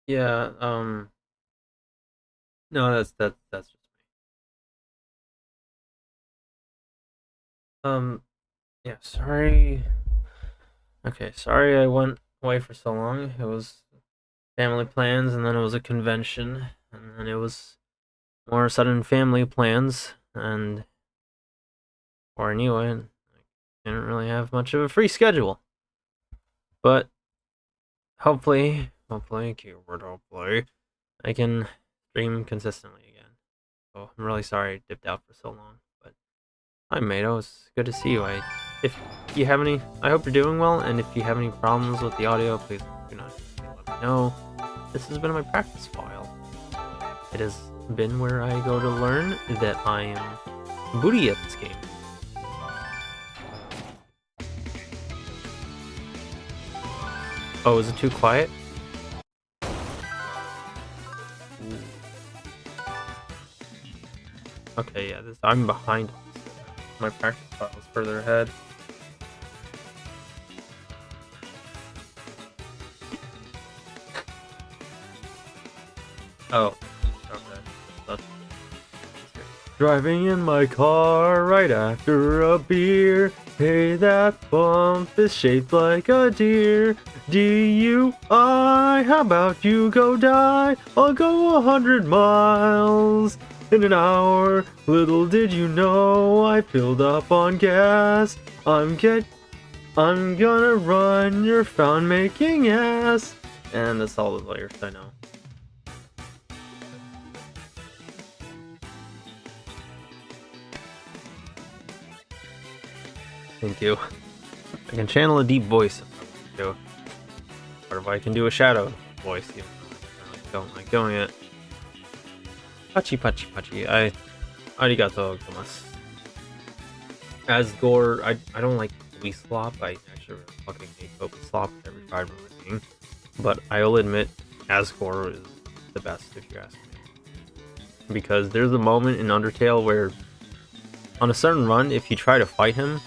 Yeah, no, that's just yeah, sorry. Okay, sorry I went away for so long. It was family plans, and then it was a convention, and then it was more sudden family plans, and or I knew I didn't really have much of a free schedule. But hopefully, keyword hopefully, I can stream consistently again. So I'm really sorry I dipped out for so long, but hi, Mato. It's good to see you. If you have any, I hope you're doing well. And if you have any problems with the audio, please do not hesitate to let me know. This has been my practice file. It has been where I go to learn that I am booty at this game. Oh, is it too quiet? Okay, yeah, I'm behind. My practice file is further ahead. Oh, okay. That's driving in my car right after a beer. Hey, that bump is shaped like a deer. DUI, how about you go die? I'll go 100 miles in an hour. Little did you know I filled up on gas. I'm gonna run your found making ass. And that's all the lyrics I know. Thank you. I can channel a deep voice if I want to. Or if I can do a shadow voice, even though I don't like doing it. Pachi. Arigato gozaimasu. As Gore, I don't like Kobe slop. I actually really fucking hate Kobe slop with every fiber of my being. But I will admit, Asgore is the best if you ask me. Because there's a moment in Undertale where, on a certain run, if you try to fight him,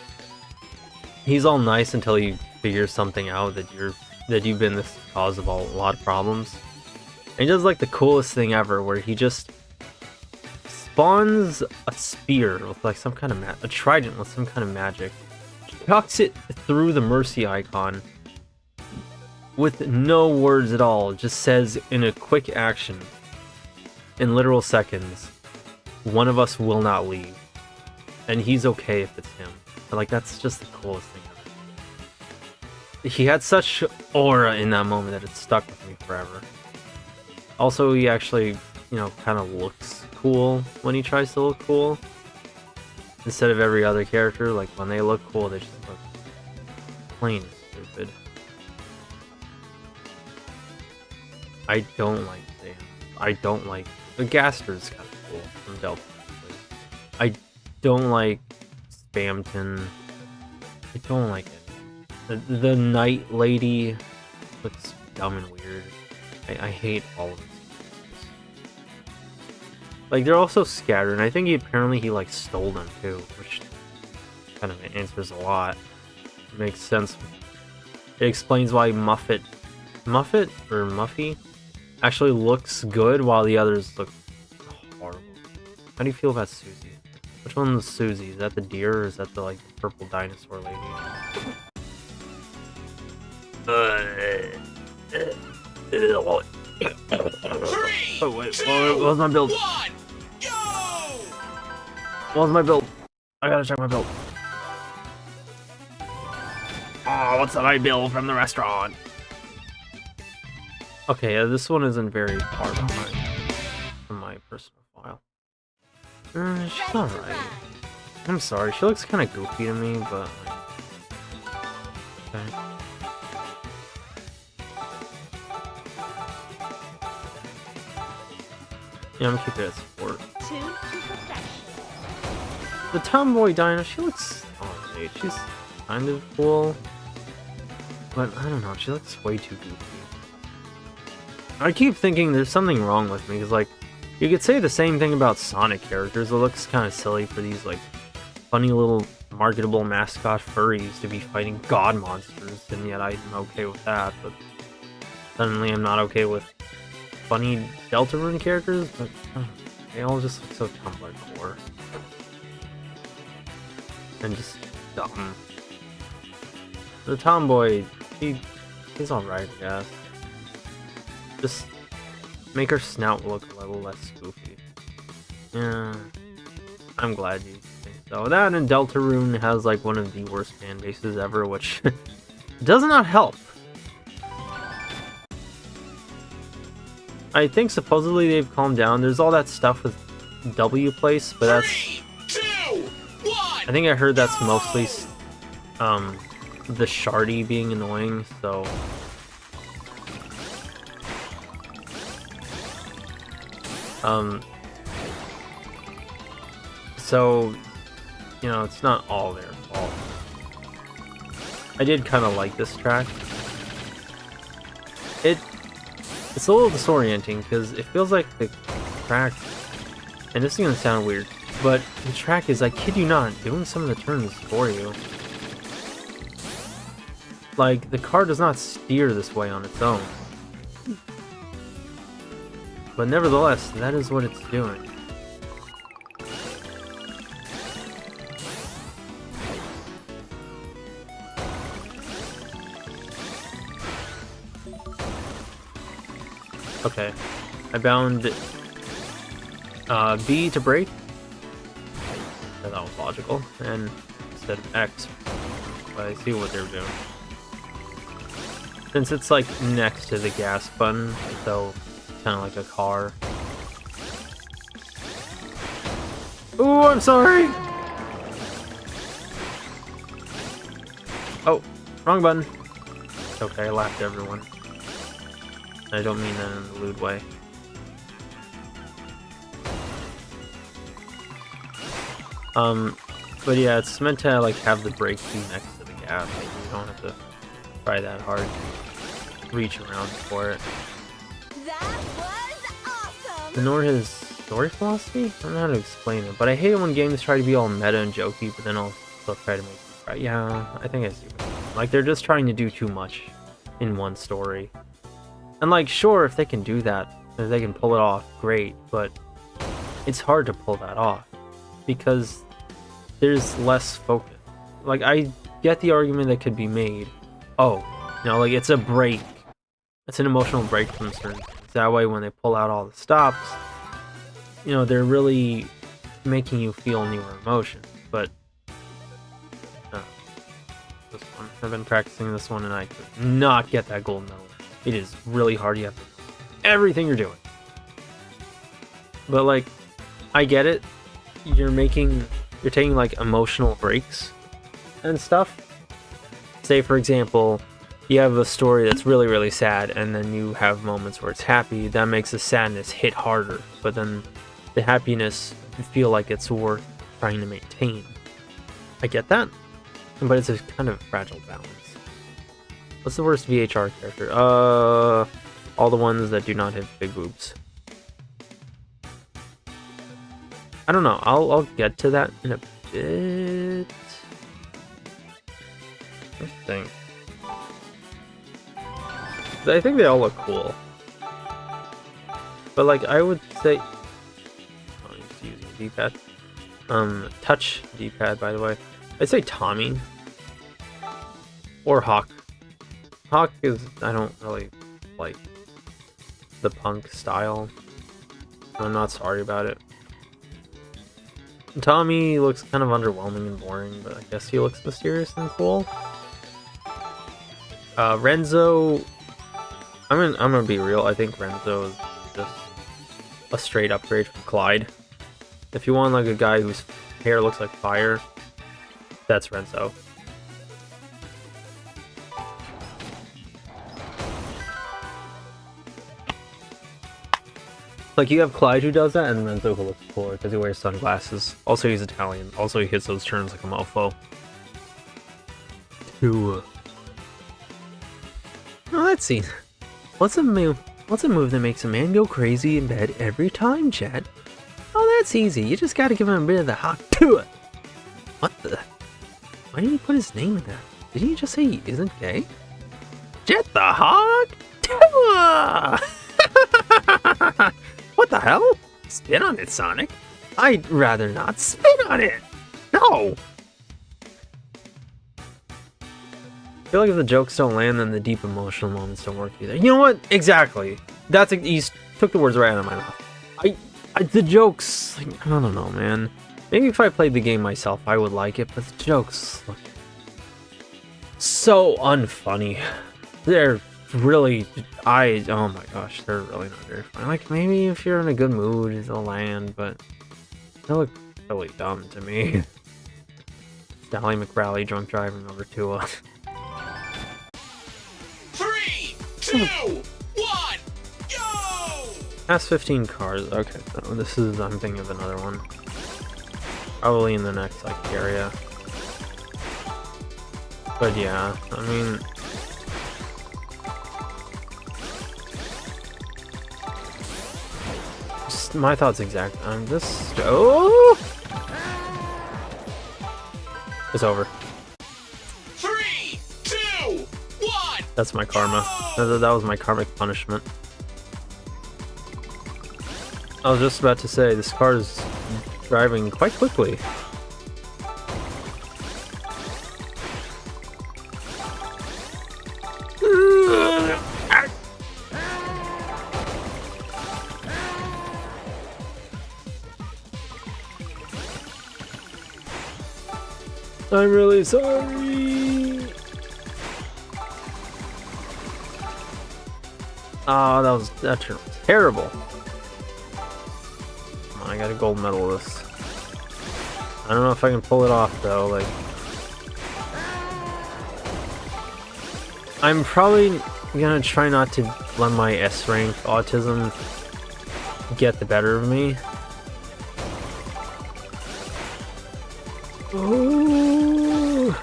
he's all nice until he figures something out that you've been the cause of a lot of problems. And he does like the coolest thing ever, where he just spawns a spear with like some kind of a trident with some kind of magic, chucks it through the mercy icon with no words at all. Just says in a quick action, in literal seconds, one of us will not leave, and he's okay if it's him. Like, that's just the coolest thing ever. He had such aura in that moment that it stuck with me forever. Also, he actually, kind of looks cool when he tries to look cool. Instead of every other character, like, when they look cool, they just look plain stupid. I don't like Sam. I don't like... The Gaster's kind of cool from Delta. I don't like Spamton. I don't like it. The Night Lady looks dumb and weird. I hate all of this. Like, they're also scattered, and I think he like stole them too, which kind of answers a lot. It makes sense. It explains why Muffet or Muffy actually looks good while the others look horrible. How do you feel about Susie? Which one's Susie? Is that the deer, or is that the, like, purple dinosaur lady? Oh wait, what was my build? What was my build? I gotta check my build. Oh, what's my bill from the restaurant? Okay, yeah, this one isn't very far behind from my personal file. She's alright. I'm sorry, she looks kind of goofy to me, but like, okay. Yeah, I'm keeping it at support. The tomboy dino, she looks alright. She's kind of cool, but I don't know, she looks way too goofy. I keep thinking there's something wrong with me, because, like, you could say the same thing about Sonic characters. It looks kind of silly for these, like, funny little marketable mascot furries to be fighting god monsters, and yet I'm okay with that, but suddenly I'm not okay with funny Deltarune characters, but they all just look so Tumblr core. And just dumb. The tomboy, he's alright, I guess. Just make her snout look a little less goofy. Yeah, I'm glad you think so. That and Deltarune has like one of the worst fan bases ever, which does not help. I think supposedly they've calmed down. There's all that stuff with W place, but that's... 3, 2, 1, I think I heard that's mostly the Shardy being annoying, so... So, you know, it's not all their fault. I did kind of like this track. It's a little disorienting because it feels like the track, and this is gonna sound weird, but the track is, I kid you not, doing some of the turns for you. Like, the car does not steer this way on its own. But nevertheless, that is what it's doing. Okay, I bound B to brake. That was logical, and instead of X, but I see what they're doing. Since it's like next to the gas button, so it's kind of like a car. Ooh, I'm sorry! Oh, wrong button. It's okay, I laughed at everyone. I don't mean that in a lewd way. But yeah, it's meant to like have the brake be next to the gas. Like, you don't have to try that hard. Reach around for it. That was awesome! Nor his story philosophy? I don't know how to explain it, but I hate it when games try to be all meta and jokey, but then also try to make it right. Yeah, I think I see what you mean. Like, they're just trying to do too much in one story. And like, sure, if they can do that, if they can pull it off, great, but it's hard to pull that off because there's less focus. Like, I get the argument that could be made. Oh, you know, like, it's a break. It's an emotional break from certain things. That way, when they pull out all the stops, you know, they're really making you feel newer emotions. But this one, I've been practicing this one, and I could not get that gold medal. It is really hard. You have to do everything you're doing. But like, I get it. You're taking like emotional breaks and stuff. Say for example, you have a story that's really, really sad, and then you have moments where it's happy. That makes the sadness hit harder. But then the happiness, you feel like it's worth trying to maintain. I get that. But it's a kind of fragile balance. What's the worst VHR character? All the ones that do not have big boobs. I don't know. I'll get to that in a bit. Let's think. I think they all look cool. But like, I would say... Oh, he's using a D-pad. Touch D-pad, by the way. I'd say Tommy. Or Hawk. Hawk is... I don't really like the punk style. I'm not sorry about it. Tommy looks kind of underwhelming and boring, but I guess he looks mysterious and cool. Renzo... I'm gonna be real, I think Renzo is just a straight upgrade from Clyde. If you want like a guy whose hair looks like fire, that's Renzo. Like, you have Clyde who does that, and Renzo who looks cooler because he wears sunglasses. Also, he's Italian. Also, he hits those turns like a mofo. Oh, let's see. What's a move that makes a man go crazy in bed every time, Chad? Oh, that's easy. You just gotta give him a bit of the hawk to it. What the? Why did he put his name in that? Did he just say he isn't gay? Jet the hawk to What the hell? Spin on it, Sonic. I'd rather not spin on it. No. I feel like if the jokes don't land, then the deep emotional moments don't work either. You know what? Exactly. You took the words right out of my mouth. The jokes, like, I don't know, man. Maybe if I played the game myself, I would like it, but the jokes look so unfunny. They're really, oh my gosh, they're really not very funny. Like, maybe if you're in a good mood, they'll land, but they look really dumb to me. Sally McRally drunk driving over to 3, 2, 1, go! Past 15 cars. Okay, so this is, I'm thinking of another one. Probably in the next, like, area. But yeah, I mean... just my thoughts exact. I'm just... Oh! It's over. 3, 2, 1. That's my karma. That was my karmic punishment. I was just about to say, this car is driving quite quickly. I'm really sorry. Oh, that turned out terrible. Come on, I got a gold medal with this. I don't know if I can pull it off though. Like, I'm probably gonna try not to let my S rank autism get the better of me. Ooh.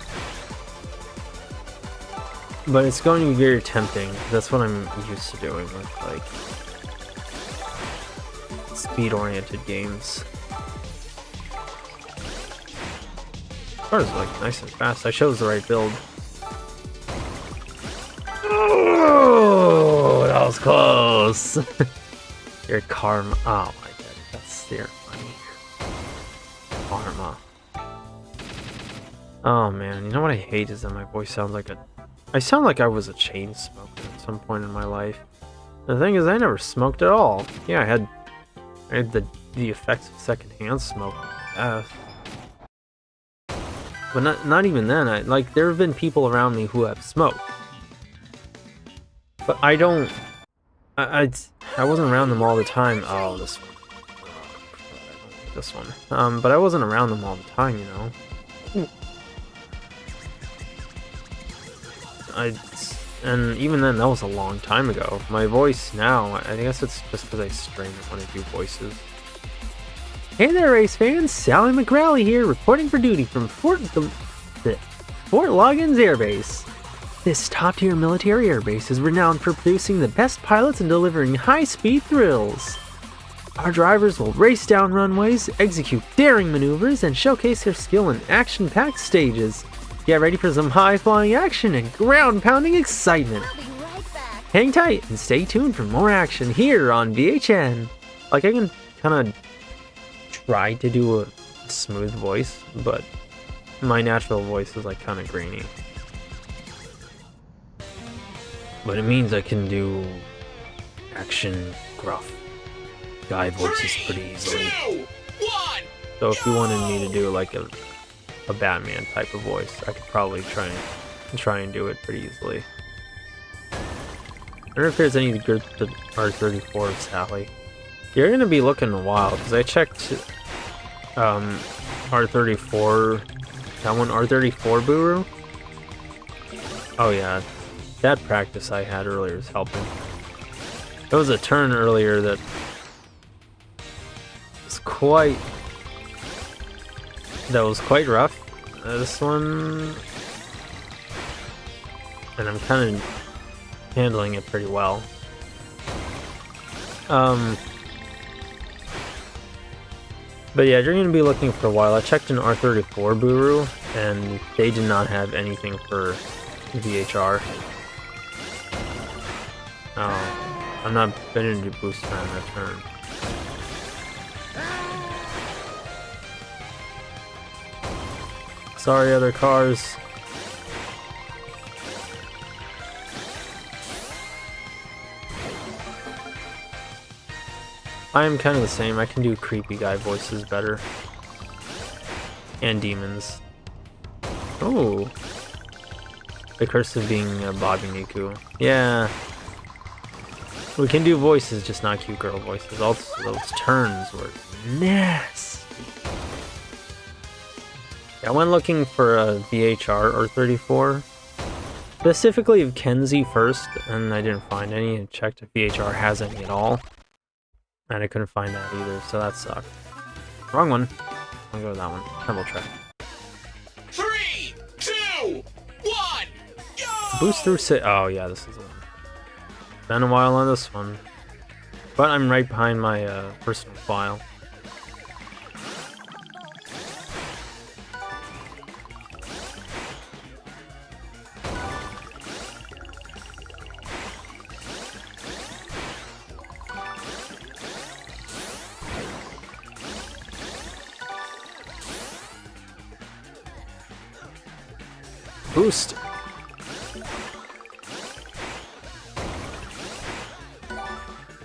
But it's going to be very tempting. That's what I'm used to doing with, like, speed-oriented games. Cars are, like, nice and fast. I chose the right build. Oh, that was close. Your karma. Oh my god, that's funny. Karma. Oh man, you know what I hate is that my voice sounds like I sound like I was a chain smoker at some point in my life. The thing is, I never smoked at all. Yeah, I had the effects of secondhand smoke. But not even then. There have been people around me who have smoked, but I don't. I wasn't around them all the time. Oh, this one. This one. But I wasn't around them all the time, you know. And even then, that was a long time ago. My voice now, I guess it's just because I strain it when I do voices. Hey there, race fans! Sally McRally here, reporting for duty from Fort Logan's Air Base. This top-tier military airbase is renowned for producing the best pilots and delivering high-speed thrills. Our drivers will race down runways, execute daring maneuvers, and showcase their skill in action-packed stages. Get ready for some high-flying action and ground-pounding excitement. I'll be right back. Hang tight and stay tuned for more action here on VHN. Like, I can kind of try to do a smooth voice, but my natural voice is like kind of grainy. But it means I can do action, gruff guy voices pretty easily. 2, 1. So if you wanted me to do like a Batman type of voice, I could probably try and do it pretty easily. I don't know if there's any good R34 Sally. You're gonna be looking a while because I checked R34. That one, R34 Buru. Oh yeah, that practice I had earlier is helping. There was a turn earlier that was quite rough. This one, and I'm kind of handling it pretty well. But yeah, you're gonna be looking for a while. I checked an R34 Buru, and they did not have anything for VHR. Oh. I'm not betting to boost her on that turn. Sorry, other cars. I am kind of the same. I can do creepy guy voices better. And demons. Oh. The curse of being Bobby Niku. Yeah. We can do voices, just not cute girl voices. Also, those turns were nasty. I went looking for a VHR or 34. Specifically of Kenzie first, and I didn't find any. I checked if VHR has any at all. And I couldn't find that either, so that sucked. Wrong one. I'll go with that one. Temple Trek. 3, 2, 1, go! Boost through oh yeah, this is the one. Been a while on this one. But I'm right behind my personal file. Boost.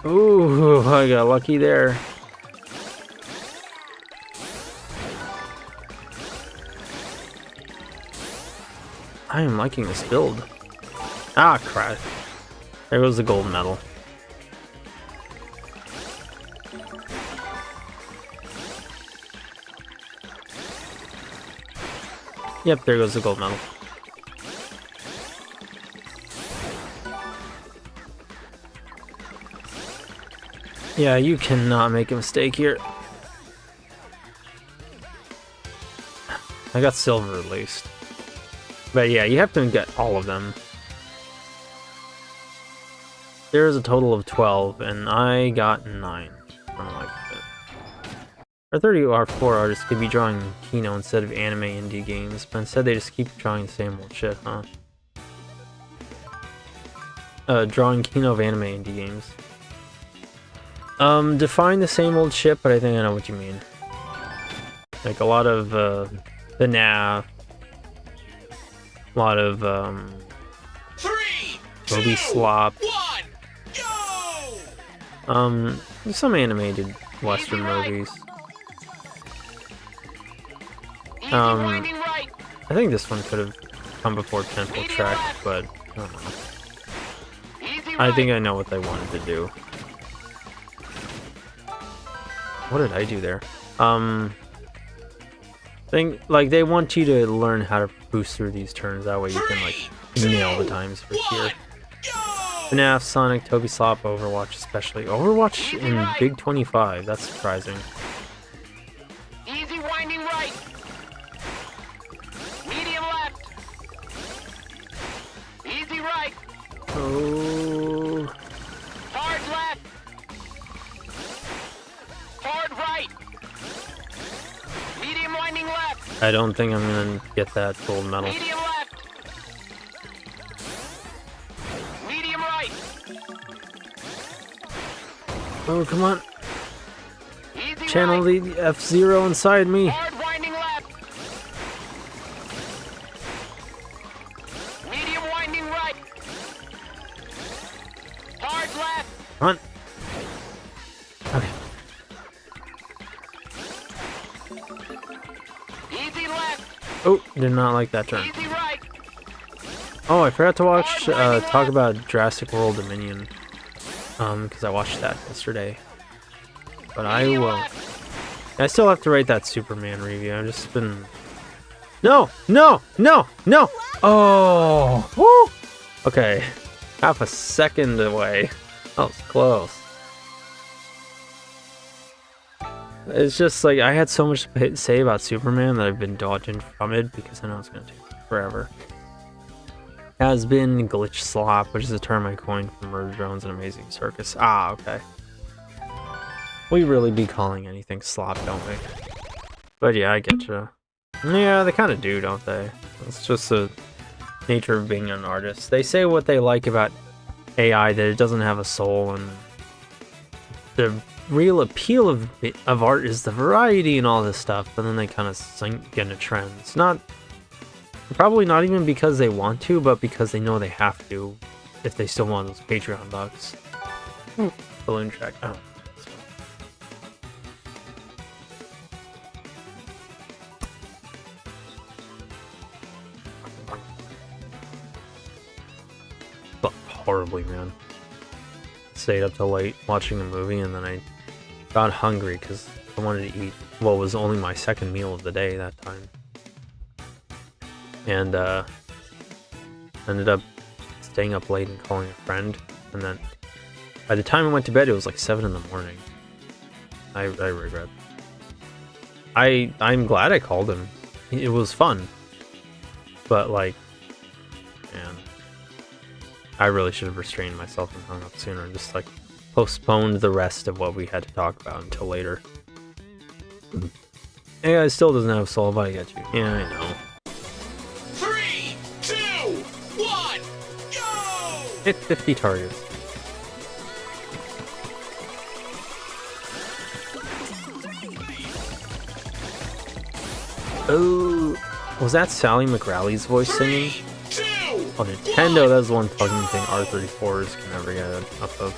Ooh, I got lucky there. I am liking this build. Ah, crap. There goes the gold medal. Yep, there goes the gold medal. Yeah, you cannot make a mistake here. I got silver at least. But yeah, you have to get all of them. There's a total of 12, and I got 9. I don't like that. Our 34 artists could be drawing Kino instead of anime indie games, but instead they just keep drawing the same old shit, huh? Drawing Kino of anime indie games. Define the same old shit, but I think I know what you mean. Like a lot of, the NAF. A lot of, 3, Bobby 2, Slop. 1, go! Some animated Western movies. I think this one could have come before Temple Trek, but I don't know. I think I know what they wanted to do. What did I do there? Like they want you to learn how to boost through these turns. That way you can like nail the times for here. FNAF, Sonic, Toby Slop, Overwatch especially. Overwatch in Big 25. That's surprising. Easy winding right. Medium left. Easy right. Oh. Hard left. Hard right. Medium winding left. I don't think I'm gonna get that gold medal. Medium left. Medium right. Oh, come on. Easy Channel right. the F-Zero inside me. Hard winding left. Medium winding right. Hard left. Come on. Okay. Easy left. Oh, did not like that turn. Easy right. Oh, I forgot to watch, talk about Jurassic World Dominion. Because I watched that yesterday. But I will. I still have to write that Superman review. I've just been... No! No! No! No! Oh! Woo! Okay. Half a second away. That was close. It's just like, I had so much to say about Superman that I've been dodging from it because I know it's going to take forever. Has been glitch slop, which is a term I coined from Murder Drones and Amazing Circus. Ah, okay. We really be calling anything slop, don't we? But yeah, I get you. Yeah, they kind of do, don't they? It's just the nature of being an artist. They say what they like about AI that it doesn't have a soul, and the real appeal of art is the variety and all this stuff, but then they kind of sink into trends. Probably not even because they want to, but because they know they have to if they still want those Patreon bucks. Balloon track. Oh. Fucked horribly, man. Stayed up till late watching a movie, and then I got hungry because I wanted to eat what was only my second meal of the day that time. And ended up staying up late and calling a friend, and then by the time I went to bed it was like 7 in the morning. I regret. I'm glad I called him. It was fun. But like, man, I really should have restrained myself and hung up sooner and just like postponed the rest of what we had to talk about until later. AI still doesn't have soul, but I get you. Yeah, I know. 3, 2, 1, go! Hit 50 targets. Oh, was that Sally McRally's voice singing? 3, 2, Oh, Nintendo, that's one fucking thing R34s can never get enough of.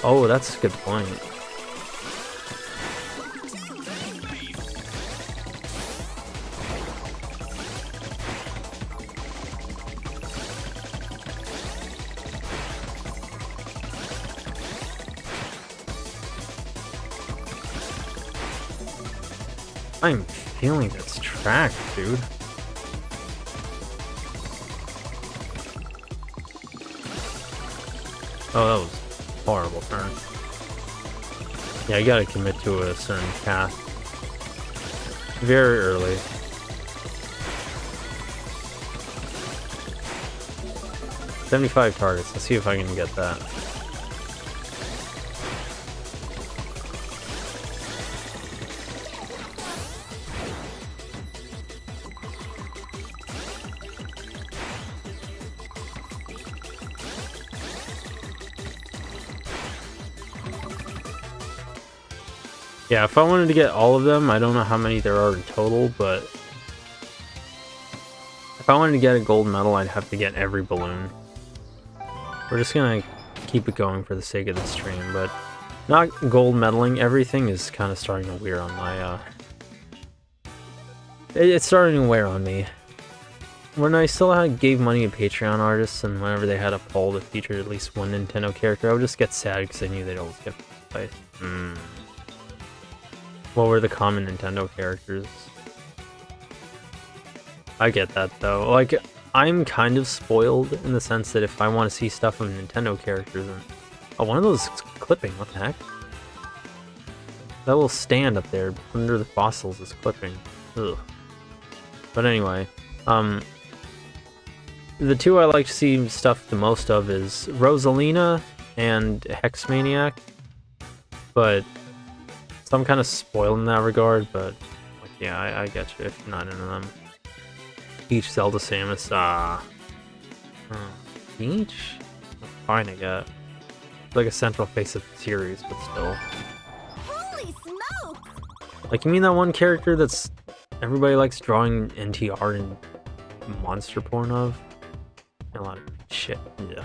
Oh, that's a good point. I'm feeling this track, dude. Oh, that was a horrible turn. Yeah, you gotta commit to a certain path. Very early. $75 targets. Let's see if I can get that. Yeah, if I wanted to get all of them, I don't know how many there are in total, but if I wanted to get a gold medal, I'd have to get every balloon. We're just gonna keep it going for the sake of the stream, but not gold medaling everything is kind of starting to wear on my, it's starting to wear on me. When I still gave money to Patreon artists, and whenever they had a poll that featured at least one Nintendo character, I would just get sad because I knew they'd always get played. What were the common Nintendo characters? I get that though. Like, I'm kind of spoiled in the sense that if I want to see stuff of Nintendo characters, then one of those is clipping. What the heck? That little stand up there under the fossils is clipping. Ugh. But anyway, the two I like to see stuff the most of is Rosalina and Hexmaniac, but so I'm kind of spoiled in that regard, but like, yeah, I get you if you're not into them. Peach, Zelda, Samus, Peach? That's fine, I get. It's like a central face of the series, but still. Holy smokes! Like, you mean that one character that's everybody likes drawing NTR and monster porn of? A lot of shit, yeah.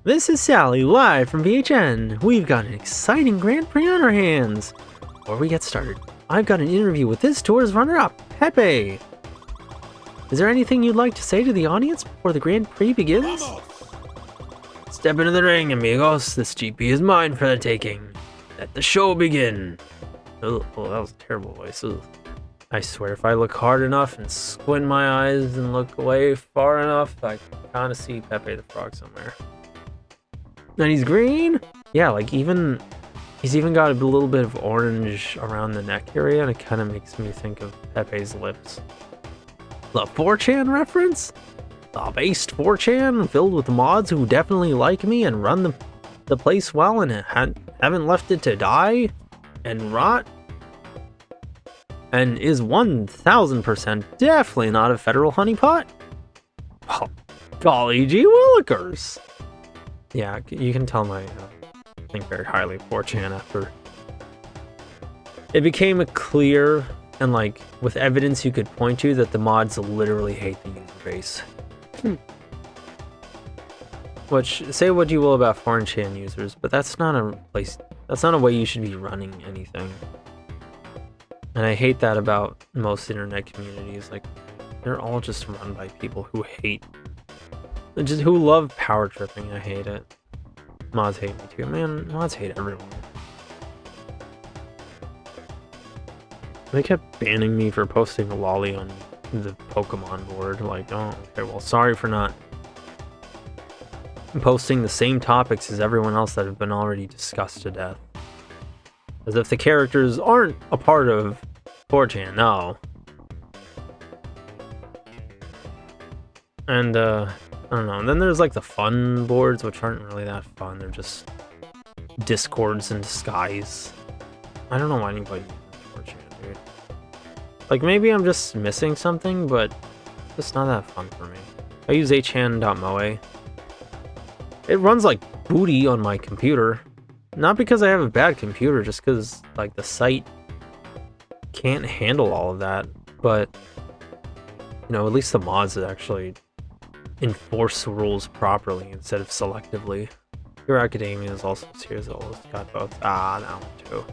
This is Sally, live from VHN. We've got an exciting Grand Prix on our hands. Before we get started, I've got an interview with this tour's runner-up, Pepe. Is there anything you'd like to say to the audience before the Grand Prix begins? Step into the ring, amigos. This GP is mine for the taking. Let the show begin. Oh, that was a terrible voice. Ugh. I swear, if I look hard enough and squint my eyes and look away far enough, I can kind of see Pepe the Frog somewhere. And he's green? Yeah, like he's even got a little bit of orange around the neck area, and it kind of makes me think of Pepe's lips. The 4chan reference? The based 4chan filled with mods who definitely like me and run the place well and haven't left it to die and rot? And is 1000% definitely not a federal honeypot? Oh, Golly gee willikers! Yeah, you can tell my think very highly of 4chan after it became clear and like with evidence you could point to that the mods literally hate the user base. Which, say what you will about 4chan users, but that's not a place, that's not a way you should be running anything. And I hate that about most internet communities. Like, they're all just run by people who hate, just who love power tripping. I hate it. Mods hate me too. Man, mods hate everyone. They kept banning me for posting a lolly on the Pokemon board. Like, oh, okay, well, sorry for not posting the same topics as everyone else that have been already discussed to death. As if the characters aren't a part of 4chan, no. And, I don't know. And then there's like the fun boards, which aren't really that fun. They're just discords in disguise. I don't know why anybody uses 4chan, dude. Like, maybe I'm just missing something, but it's just not that fun for me. I use hchan.moe. It runs like booty on my computer. Not because I have a bad computer, just because like the site can't handle all of that. But, you know, at least the mods actually enforce rules properly instead of selectively. Your Academia is also serious. It's got both. Ah, that one too.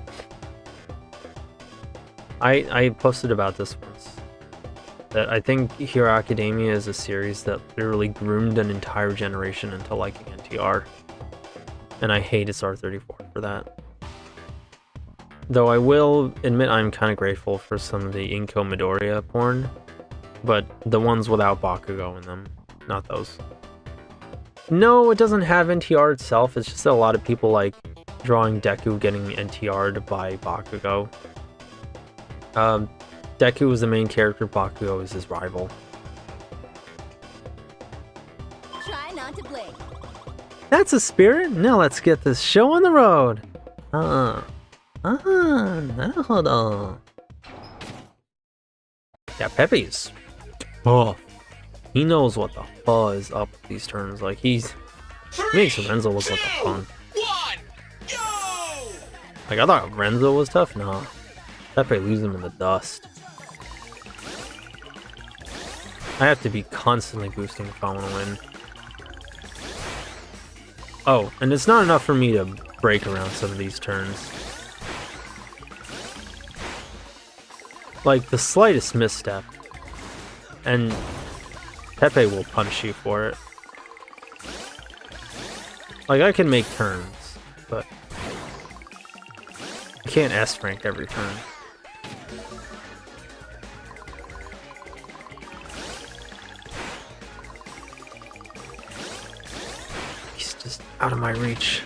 I posted about this once. That I think Hero Academia is a series that literally groomed an entire generation into liking NTR. And I hate its R34 for that. Though I will admit I'm kind of grateful for some of the Inko Midoriya porn, but the ones without Bakugo in them, not those. No, it doesn't have NTR itself, it's just that a lot of people like drawing Deku getting NTR'd by Bakugo. Deku is the main character, Bakugo is his rival. Try not to blink. That's a spirit? Now let's get this show on the road! Naruhodo. Yeah, Pepe's tough. He knows what the fuck is up with these turns. Like, he makes Renzo look like a punk. 1, go! Like, I thought Renzo was tough? No. Pepe leaves him in the dust. I have to be constantly boosting if I want to win. Oh, and it's not enough for me to break around some of these turns. Like, the slightest misstep, and Pepe will punish you for it. Like, I can make turns, but I can't S-rank every turn. He's just out of my reach.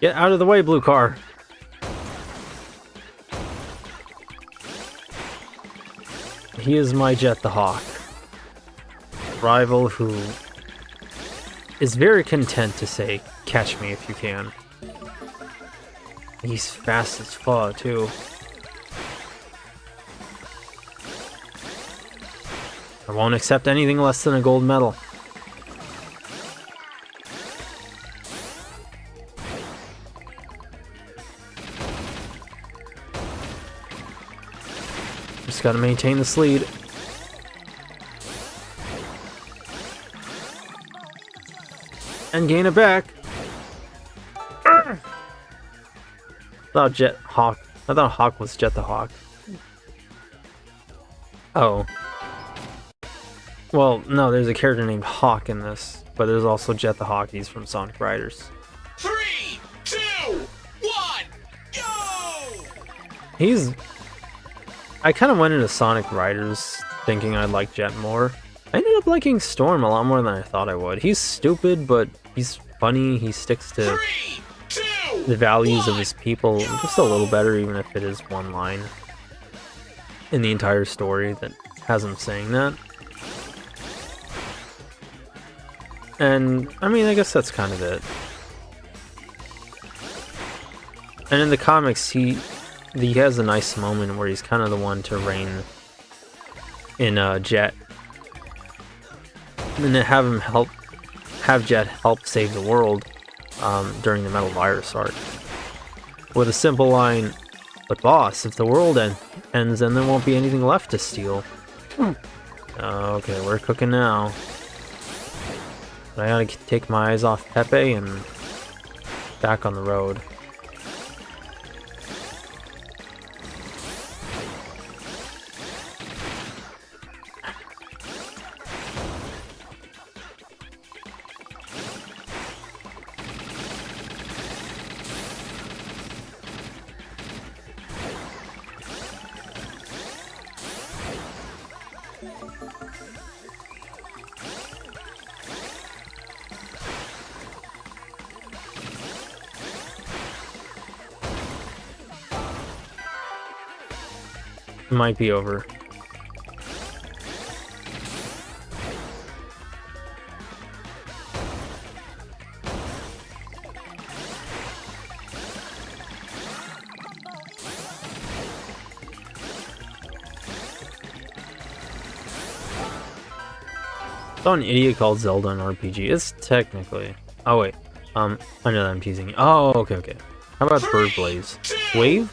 Get out of the way, blue car. He is my Jet the Hawk. Rival who is very content to say, catch me if you can. He's fast as fuck, too. I won't accept anything less than a gold medal. Just gotta maintain this lead. And gain it back. I thought Hawk was Jet the Hawk. Oh. Well, no, there's a character named Hawk in this, but there's also Jet the Hawk. He's from Sonic Riders. 3, 2, 1, go! I kind of went into Sonic Riders thinking I'd like Jet more. I ended up liking Storm a lot more than I thought I would. He's stupid, but he's funny. He sticks to 3, 2, the values of his people just a little better, even if it is one line in the entire story that has him saying that. And, I mean, I guess that's kind of it. And in the comics, he he has a nice moment where he's kind of the one to rein in Jet, and then have Jet help save the world during the Metal Virus arc with a simple line, "But boss, if the world ends, then there won't be anything left to steal." Okay, we're cooking now. But I gotta take my eyes off Pepe and back on the road. Might be over. Saw an idiot called Zelda an RPG. It's technically. Oh wait. I know that I'm teasing you. Oh, okay. How about Bird Blaze? Wave?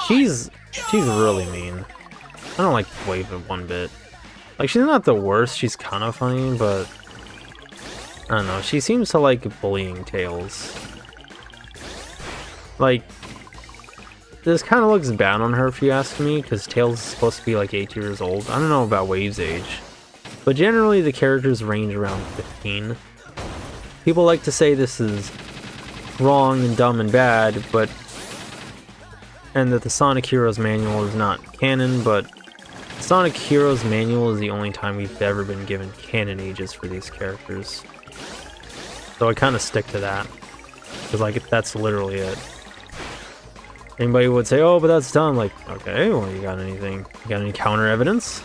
She's really mean. I don't like Wave one bit. Like, she's not the worst. She's kind of funny, but I don't know. She seems to like bullying Tails. Like, this kind of looks bad on her if you ask me, because Tails is supposed to be like 8 years old. I don't know about Wave's age, but generally the characters range around 15. People like to say this is wrong and dumb and bad, and that the Sonic Heroes manual is not canon, but Sonic Heroes manual is the only time we've ever been given canon ages for these characters. So I kind of stick to that, because like that's literally it. Anybody would say, "Oh, but that's dumb." Like, okay, well, you got any counter evidence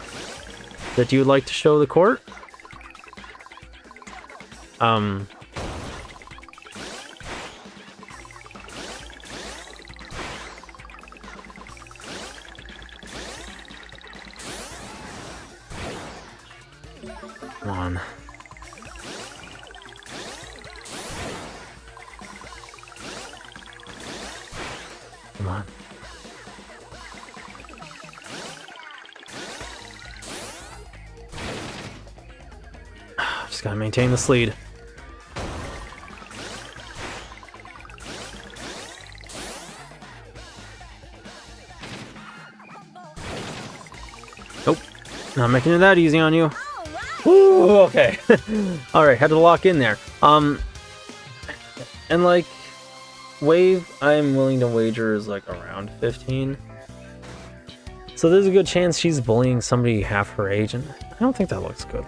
that you would like to show the court? Come on. Come on. Just gotta maintain this lead. Nope. Not making it that easy on you. Ooh, okay. Alright, had to lock in there. And like, Wave, I'm willing to wager is like around 15. So there's a good chance she's bullying somebody half her age, and I don't think that looks good.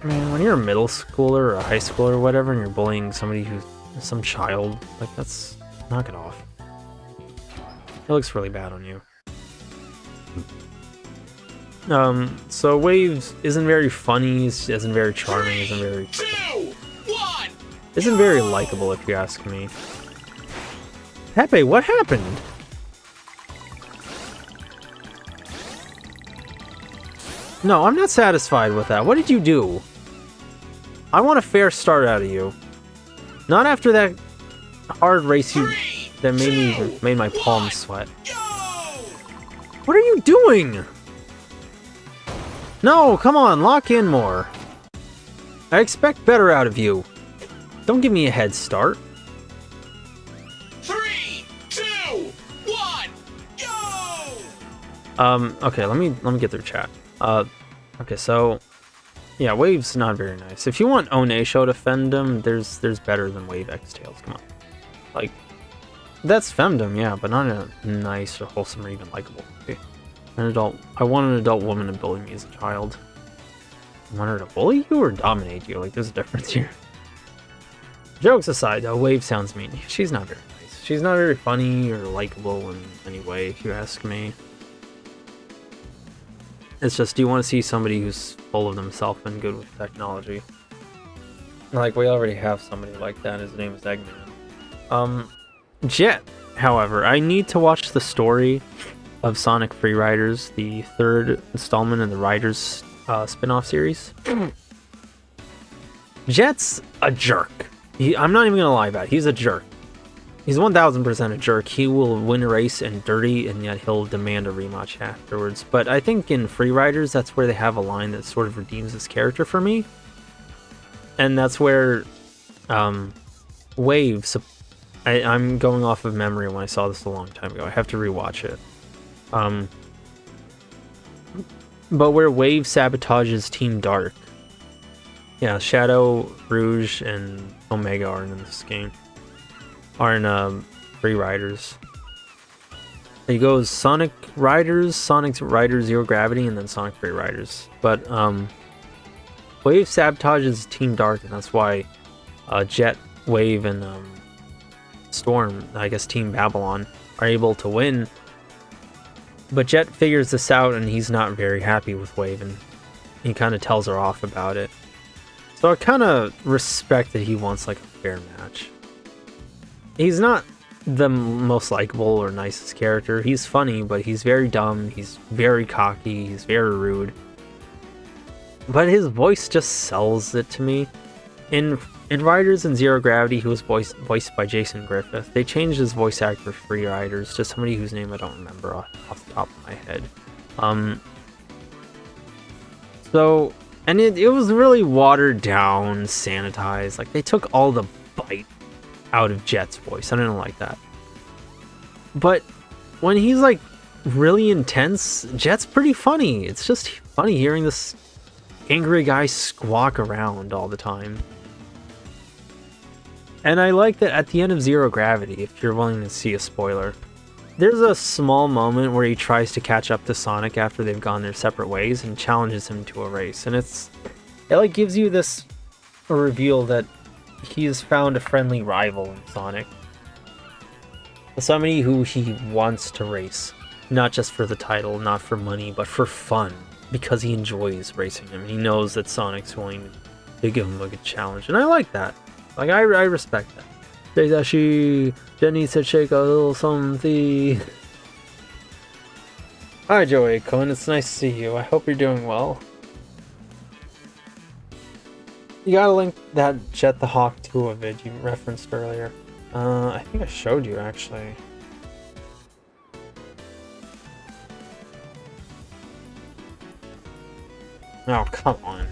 I mean, when you're a middle schooler or a high schooler or whatever, and you're bullying somebody who's some child, like, that's, knock it off. It looks really bad on you. So Waves isn't very funny, isn't very charming, isn't very likable if you ask me. Pepe, what happened? No, I'm not satisfied with that. What did you do? I want a fair start out of you. Not after that hard race that made my palms sweat. What are you doing? No, come on, lock in more. I expect better out of you. Don't give me a head start. 3, 2, 1, go! Okay, let me get their chat. Okay, so yeah, Wave's not very nice. If you want Yu-nee to femdom, there's better than Wave X Tails. Come on, like, that's femdom, yeah, but not in a nice or wholesome or even likable way. I want an adult woman to bully me as a child. I want her to bully you or dominate you. Like, there's a difference here. Jokes aside, though, Wave sounds mean. She's not very nice. She's not very funny or likable in any way, if you ask me. It's just, do you want to see somebody who's full of themselves and good with technology? Like, we already have somebody like that. His name is Eggman. Jet However, I need to watch the story of Sonic Free Riders, the third installment in the Riders spin-off series. Jet's a jerk. I'm not even gonna lie about it. He's a jerk. He's 1000% a jerk. He will win a race and dirty, and yet he'll demand a rematch afterwards. But I think in Free Riders, that's where they have a line that sort of redeems this character for me. And that's where Waves... I'm going off of memory when I saw this a long time ago. I have to rewatch it. But where Wave sabotages Team Dark. Yeah, Shadow, Rouge, and Omega aren't in this game. Are in Free Riders. He goes Sonic Riders, Sonic Riders Zero Gravity, and then Sonic Free Riders. But Wave sabotages Team Dark, and that's why Jet, Wave, and Storm, I guess Team Babylon, are able to win. But Jet figures this out, and he's not very happy with Wave, and he kind of tells her off about it. So I kind of respect that he wants like a fair match. He's not the most likable or nicest character. He's funny, but he's very dumb. He's very cocky. He's very rude. But his voice just sells it to me. In Riders and Zero Gravity, he was voiced by Jason Griffith. They changed his voice actor for Free Riders to somebody whose name I don't remember off the top of my head. So, and it was really watered down, sanitized. Like, they took all the bite out of Jet's voice. I didn't like that. But when he's like really intense, Jet's pretty funny. It's just funny hearing this angry guy squawk around all the time. And I like that at the end of Zero Gravity, if you're willing to see a spoiler, there's a small moment where he tries to catch up to Sonic after they've gone their separate ways and challenges him to a race. And it like gives you this reveal that he has found a friendly rival in Sonic. Somebody who he wants to race. Not just for the title, not for money, but for fun. Because he enjoys racing him. He knows that Sonic's willing to give him a good challenge. And I like that. Like, I respect that. Daidashi, Jenny said shake a little something. Hi Joey Cohen, it's nice to see you. I hope you're doing well. You gotta link that Jet the Hawk 2 vid you referenced earlier. I think I showed you actually. Oh, come on.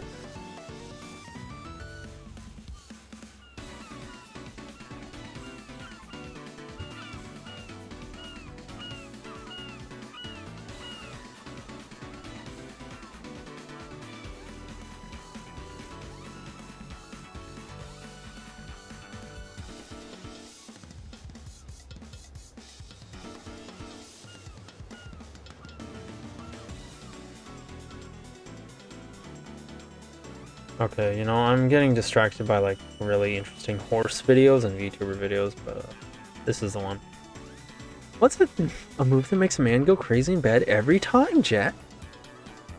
Okay, you know, I'm getting distracted by like really interesting horse videos and VTuber videos, but this is the one. What's a move that makes a man go crazy in bed every time, Jet?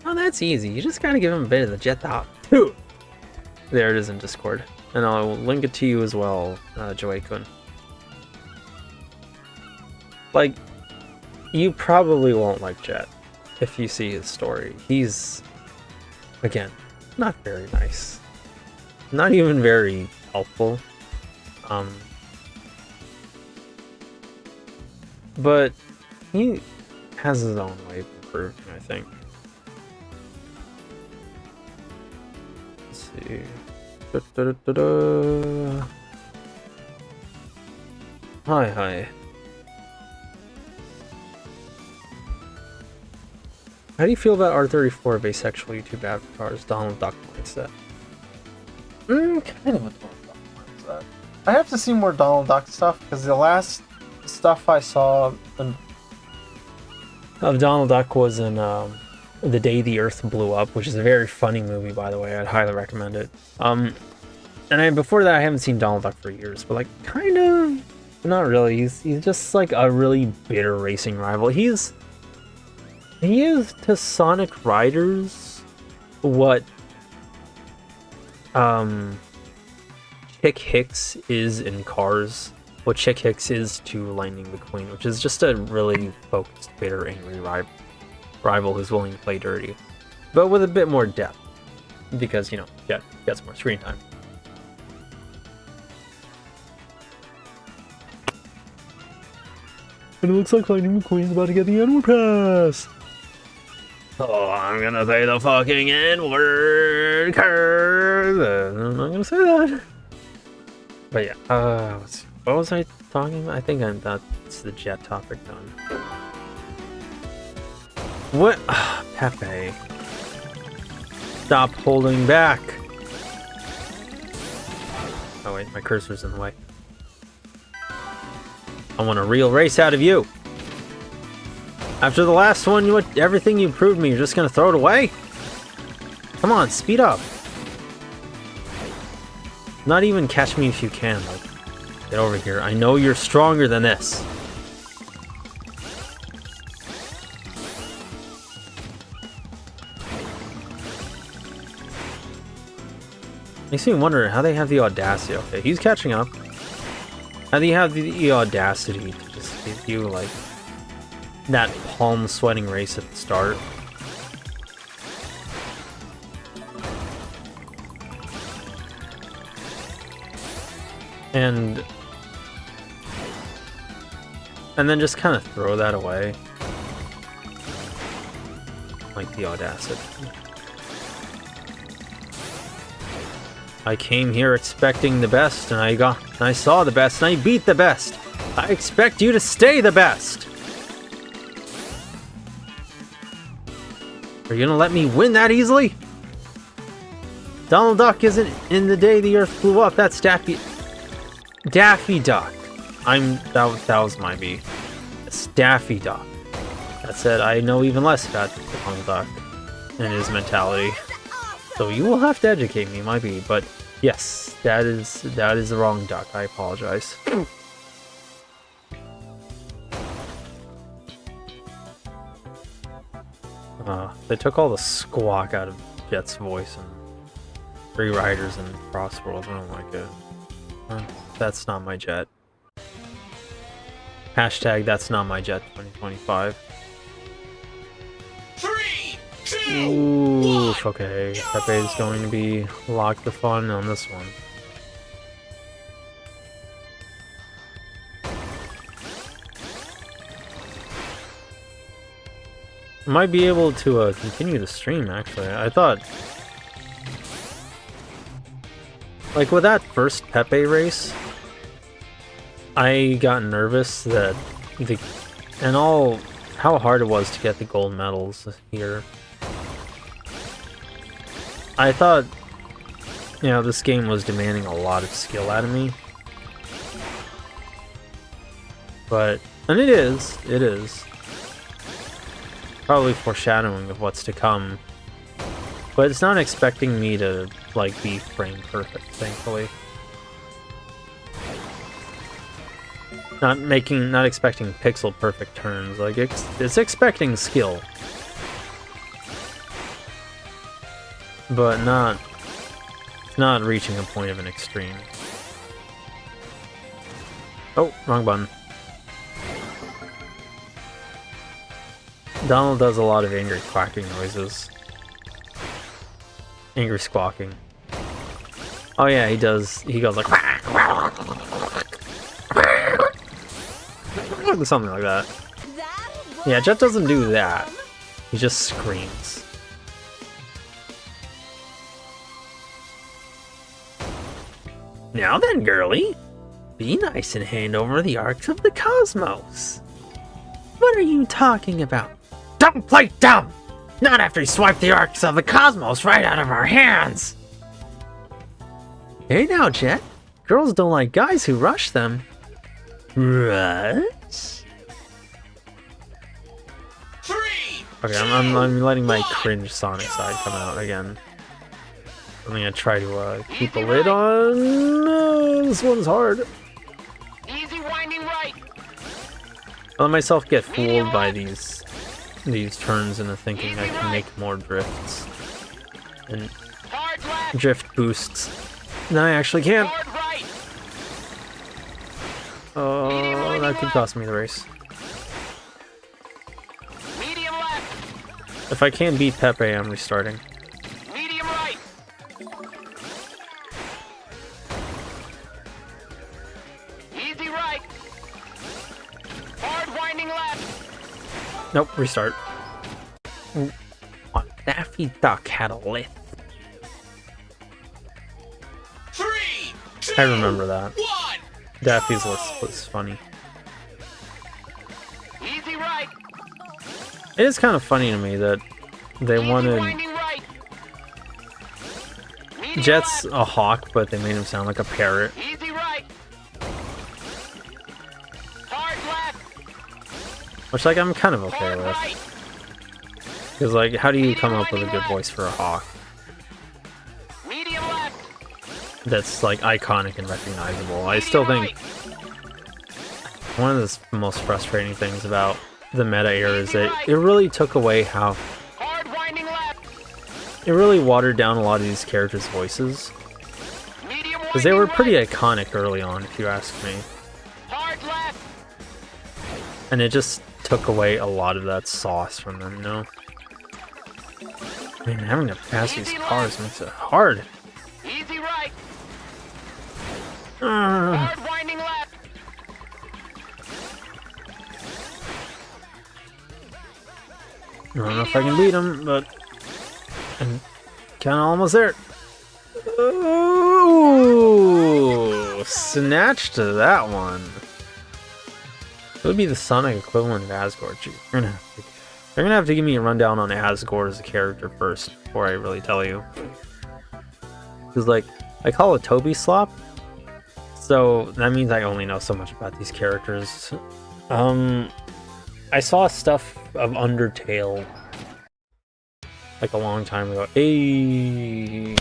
Oh, that's easy. You just gotta give him a bit of the Jet the Hawk 2. There it is in Discord. And I'll link it to you as well, Joey-kun. Like, you probably won't like Jet if you see his story. He's, again, not very nice. Not even very helpful. But he has his own way of improving, I think. Let's see. Hi. How do you feel about R34 of asexual YouTube avatars, Donald Duck mindset? Kind of a Donald Duck mindset. I have to see more Donald Duck stuff, because the last stuff I saw of Donald Duck was in The Day the Earth Blew Up, which is a very funny movie, by the way. I'd highly recommend it. Before that, I haven't seen Donald Duck for years, but like, kind of, not really. He's just like a really bitter racing rival. He is to Sonic Riders what Chick Hicks is in Cars what Chick Hicks is to Lightning McQueen, which is just a really focused, bitter, angry rival who's willing to play dirty, but with a bit more depth, because, you know, Jet gets more screen time. And it looks like Lightning McQueen's about to get the N-word pass. Oh, I'm gonna say the fucking N-word, curse. I'm not gonna say that. But yeah, let's see. What was I talking about? I think that's the Jet topic done. What? Pepe. Stop holding back. Oh wait, my cursor's in the way. I want a real race out of you. After the last one, everything you proved me, you're just gonna throw it away? Come on, speed up. Not even catch me if you can. Like, get over here. I know you're stronger than this. Makes me wonder how they have the audacity. Okay, he's catching up. How do you have the audacity to just give you, like, that palm sweating race at the start? And then just kind of throw that away. Like the audacity. I came here expecting the best, and I saw the best, and I beat the best. I expect you to stay the best. Are you gonna let me win that easily? Donald Duck isn't in the day the Earth blew up. That's Daffy Duck. That was my B. It's Daffy Duck. That said, I know even less about Donald Duck and his mentality. So you will have to educate me, my B. But yes, that is the wrong duck. I apologize. They took all the squawk out of Jet's voice and Free Riders and Crossworld. I don't like it. That's not my Jet. Hashtag that's not my Jet 2025. 3, 2, Ooh, 1. okay. Pepe is going to be locked the fun on this one. Might be able to continue the stream, actually. I thought, like, with that first Pepe race, I got nervous that how hard it was to get the gold medals here. I thought, you know, this game was demanding a lot of skill out of me. And it is. Probably foreshadowing of what's to come. But it's not expecting me to, like, be frame perfect, thankfully. Not expecting pixel perfect turns. Like, it's expecting skill. But not reaching a point of an extreme. Oh, wrong button. Donald does a lot of angry quacking noises. Angry squawking. Oh yeah, he does. He goes like something like that. Yeah, Jet doesn't do that. He just screams. Now then, girlie, be nice and hand over the Arks of the Cosmos. What are you talking about? Don't play dumb! Not after you swipe the Arks of the Cosmos right out of our hands! Hey now, Jet. Girls don't like guys who rush them. Rush? 3, Okay, I'm letting my cringe Sonic side come out again. I'm gonna try to keep a lid on. This one's hard. Easy winding right. I let myself get fooled by these turns into thinking I can make more drifts and Hard left. drift boosts than I actually can. Hard right. Oh, that could cost me the race. Medium left. If I can't beat Pepe, I'm restarting. Medium right. Easy right. Hard winding left. Nope, restart. Daffy Duck had a lift. 3, 2, I remember that. 1. Daffy's list was funny. Easy right. It is kind of funny to me that they Easy wanted winding right. Medium Jet's left. a hawk, but they made him sound like a parrot. Easy right. Hard left. Which, like, I'm kind of okay Hard with. right. Because, like, how do you come up with a good voice for a hawk Medium left. that's, like, iconic and recognizable? I still think one of the most frustrating things about the meta era is that it really took away how... Hard winding left. It really watered down a lot of these characters' voices. Medium Because they were winding pretty right. iconic early on, if you ask me. Hard left. And it just took away a lot of that sauce from them, you know? Man, having to pass these cars makes it hard. Easy right. Ugh. Hard winding left. I don't know if I can beat him, but I'm kind of almost there. Ooh, snatch to that one. It would be the Sonic equivalent of Asgore. Gee, they're gonna have to give me a rundown on Asgore as a character first before I really tell you. Because, like, I call it Toby Slop, so that means I only know so much about these characters. I saw stuff of Undertale like a long time ago. Hey,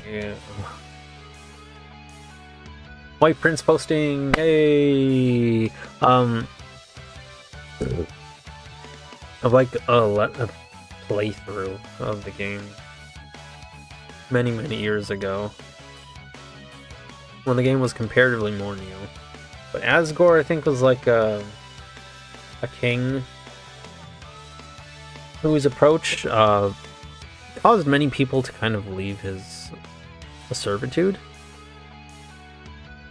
White Prince posting. Hey, of like a playthrough of the game many years ago when the game was comparatively more new. But Asgore, I think, was like a king whose approach caused many people to kind of leave his servitude.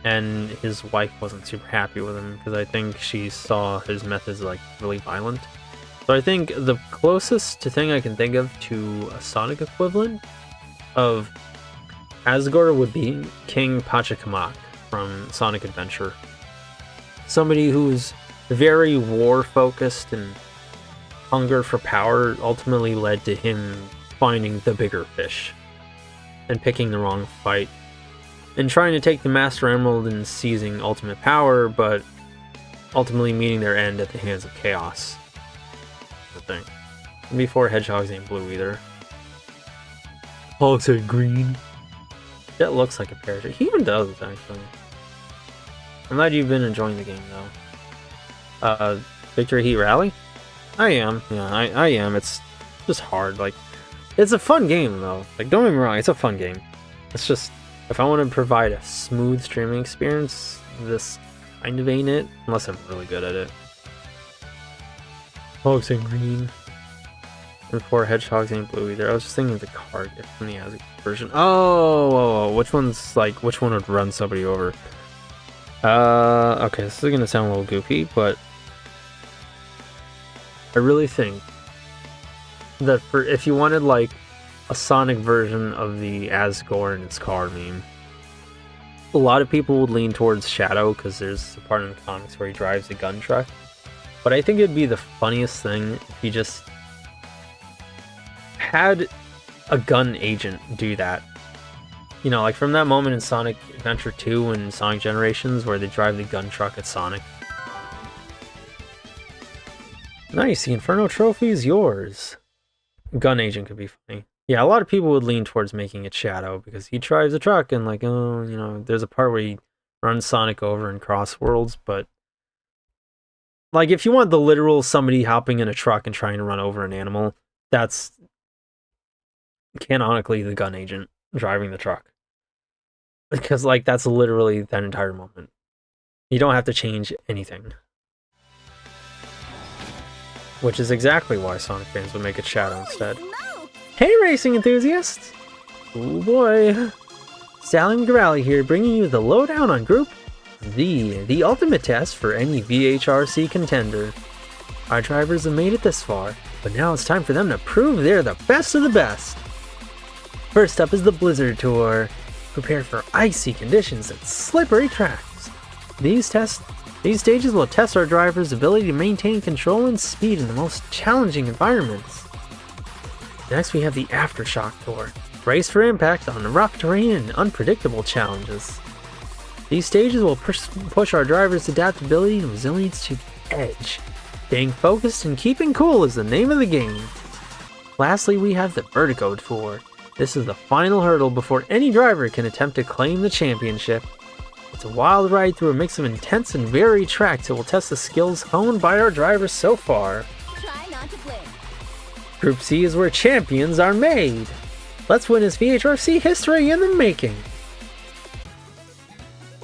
And his wife wasn't super happy with him because I think she saw his methods like really violent. So I think the closest thing I can think of to a Sonic equivalent of Asgore would be King Pachacamac from Sonic Adventure. Somebody who's very war-focused and hunger for power ultimately led to him finding the bigger fish and picking the wrong fight and trying to take the Master Emerald and seizing ultimate power, but ultimately meeting their end at the hands of chaos. I think. Before hedgehogs ain't blue either. Hogs are green. That looks like a parachute. He even does, actually. I'm glad you've been enjoying the game, though. Victory Heat Rally? I am. Yeah, I am. It's just hard. Like, it's a fun game, though. Like, don't get me wrong, it's a fun game. It's just, if I want to provide a smooth streaming experience, this kind of ain't it, unless I'm really good at it. Hogs in green. And 4 hedgehogs ain't blue either. I was just thinking of the card gift from the Azure version. Oh, which one would run somebody over? Okay, this is gonna sound a little goofy, but I really think that if you wanted like a Sonic version of the Asgore and its car meme, a lot of people would lean towards Shadow because there's a part in the comics where he drives a gun truck. But I think it'd be the funniest thing if you just had a gun agent do that. You know, like from that moment in Sonic Adventure 2 and Sonic Generations where they drive the gun truck at Sonic. Nice, the Inferno Trophy is yours. Gun agent could be funny. Yeah, a lot of people would lean towards making it Shadow because he drives a truck and like, oh, you know, there's a part where he runs Sonic over in Cross Worlds, but like if you want the literal somebody hopping in a truck and trying to run over an animal, that's canonically the gun agent driving the truck. Because like that's literally that entire moment. You don't have to change anything. Which is exactly why Sonic fans would make it Shadow instead. Smoke! Hey racing enthusiasts! Oh boy. Sally McGrally here, bringing you the lowdown on Group Z, the ultimate test for any VHRC contender. Our drivers have made it this far, but now it's time for them to prove they're the best of the best. First up is the Blizzard Tour. Prepare for icy conditions and slippery tracks. These stages will test our drivers' ability to maintain control and speed in the most challenging environments. Next we have the Aftershock Tour. Race for impact on rough terrain and unpredictable challenges. These stages will push our drivers' adaptability and resilience to the edge. Staying focused and keeping cool is the name of the game. Lastly, we have the Vertigo Tour. This is the final hurdle before any driver can attempt to claim the championship. It's a wild ride through a mix of intense and varied tracks that will test the skills honed by our drivers so far. Try not to blink. Group C is where champions are made. Let's witness VHRC history in the making.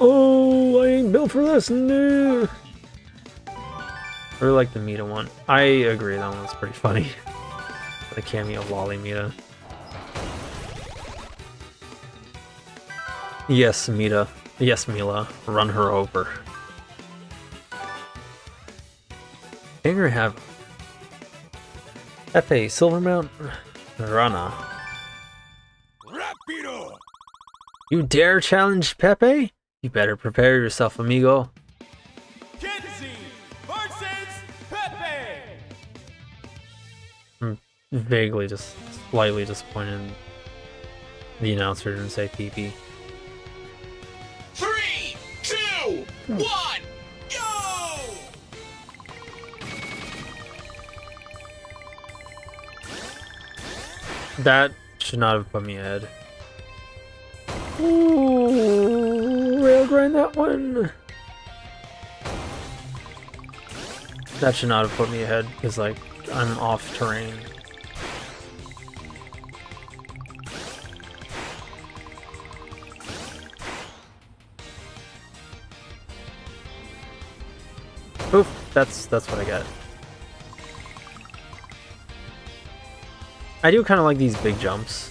Oh, I ain't built for this. No. I really like the Mita one. I agree, that one was pretty funny. The cameo of Lolly Mita. Yes, Mita. Yes, Mila. Run her over. Hanger have Pepe, Silvermount, Rana. Rapido! You dare challenge Pepe? You better prepare yourself, amigo. Kenzie versus Pepe! I'm vaguely, just slightly disappointed the announcer didn't say PP. 3, 2, 1, go! That should not have put me ahead. Ooh, rail grind that one. That should not have put me ahead because, like, I'm off terrain. Oof, that's what I got. I do kind of like these big jumps.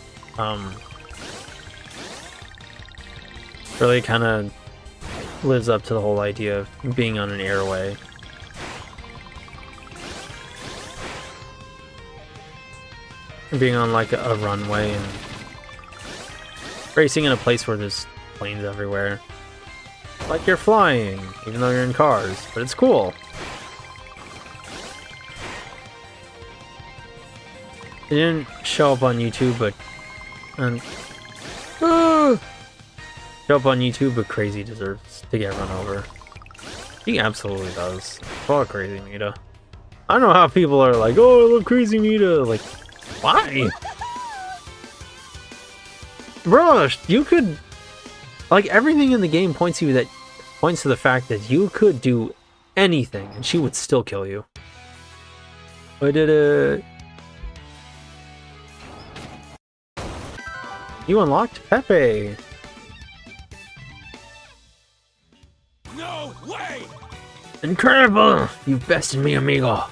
Really kind of lives up to the whole idea of being on an airway. Being on like a runway and racing in a place where there's planes everywhere. Like you're flying, even though you're in cars, but it's cool. It didn't show up on YouTube, but show up on YouTube, but Crazy deserves to get run over. He absolutely does. Fuck Crazy Mita. I don't know how people are like, oh, I love Crazy Mita. Like, why? Bro, you could, like, everything in the game points to the fact that you could do anything and she would still kill you. I did it. You unlocked Pepe. No way! Incredible! You've bested me, amigo.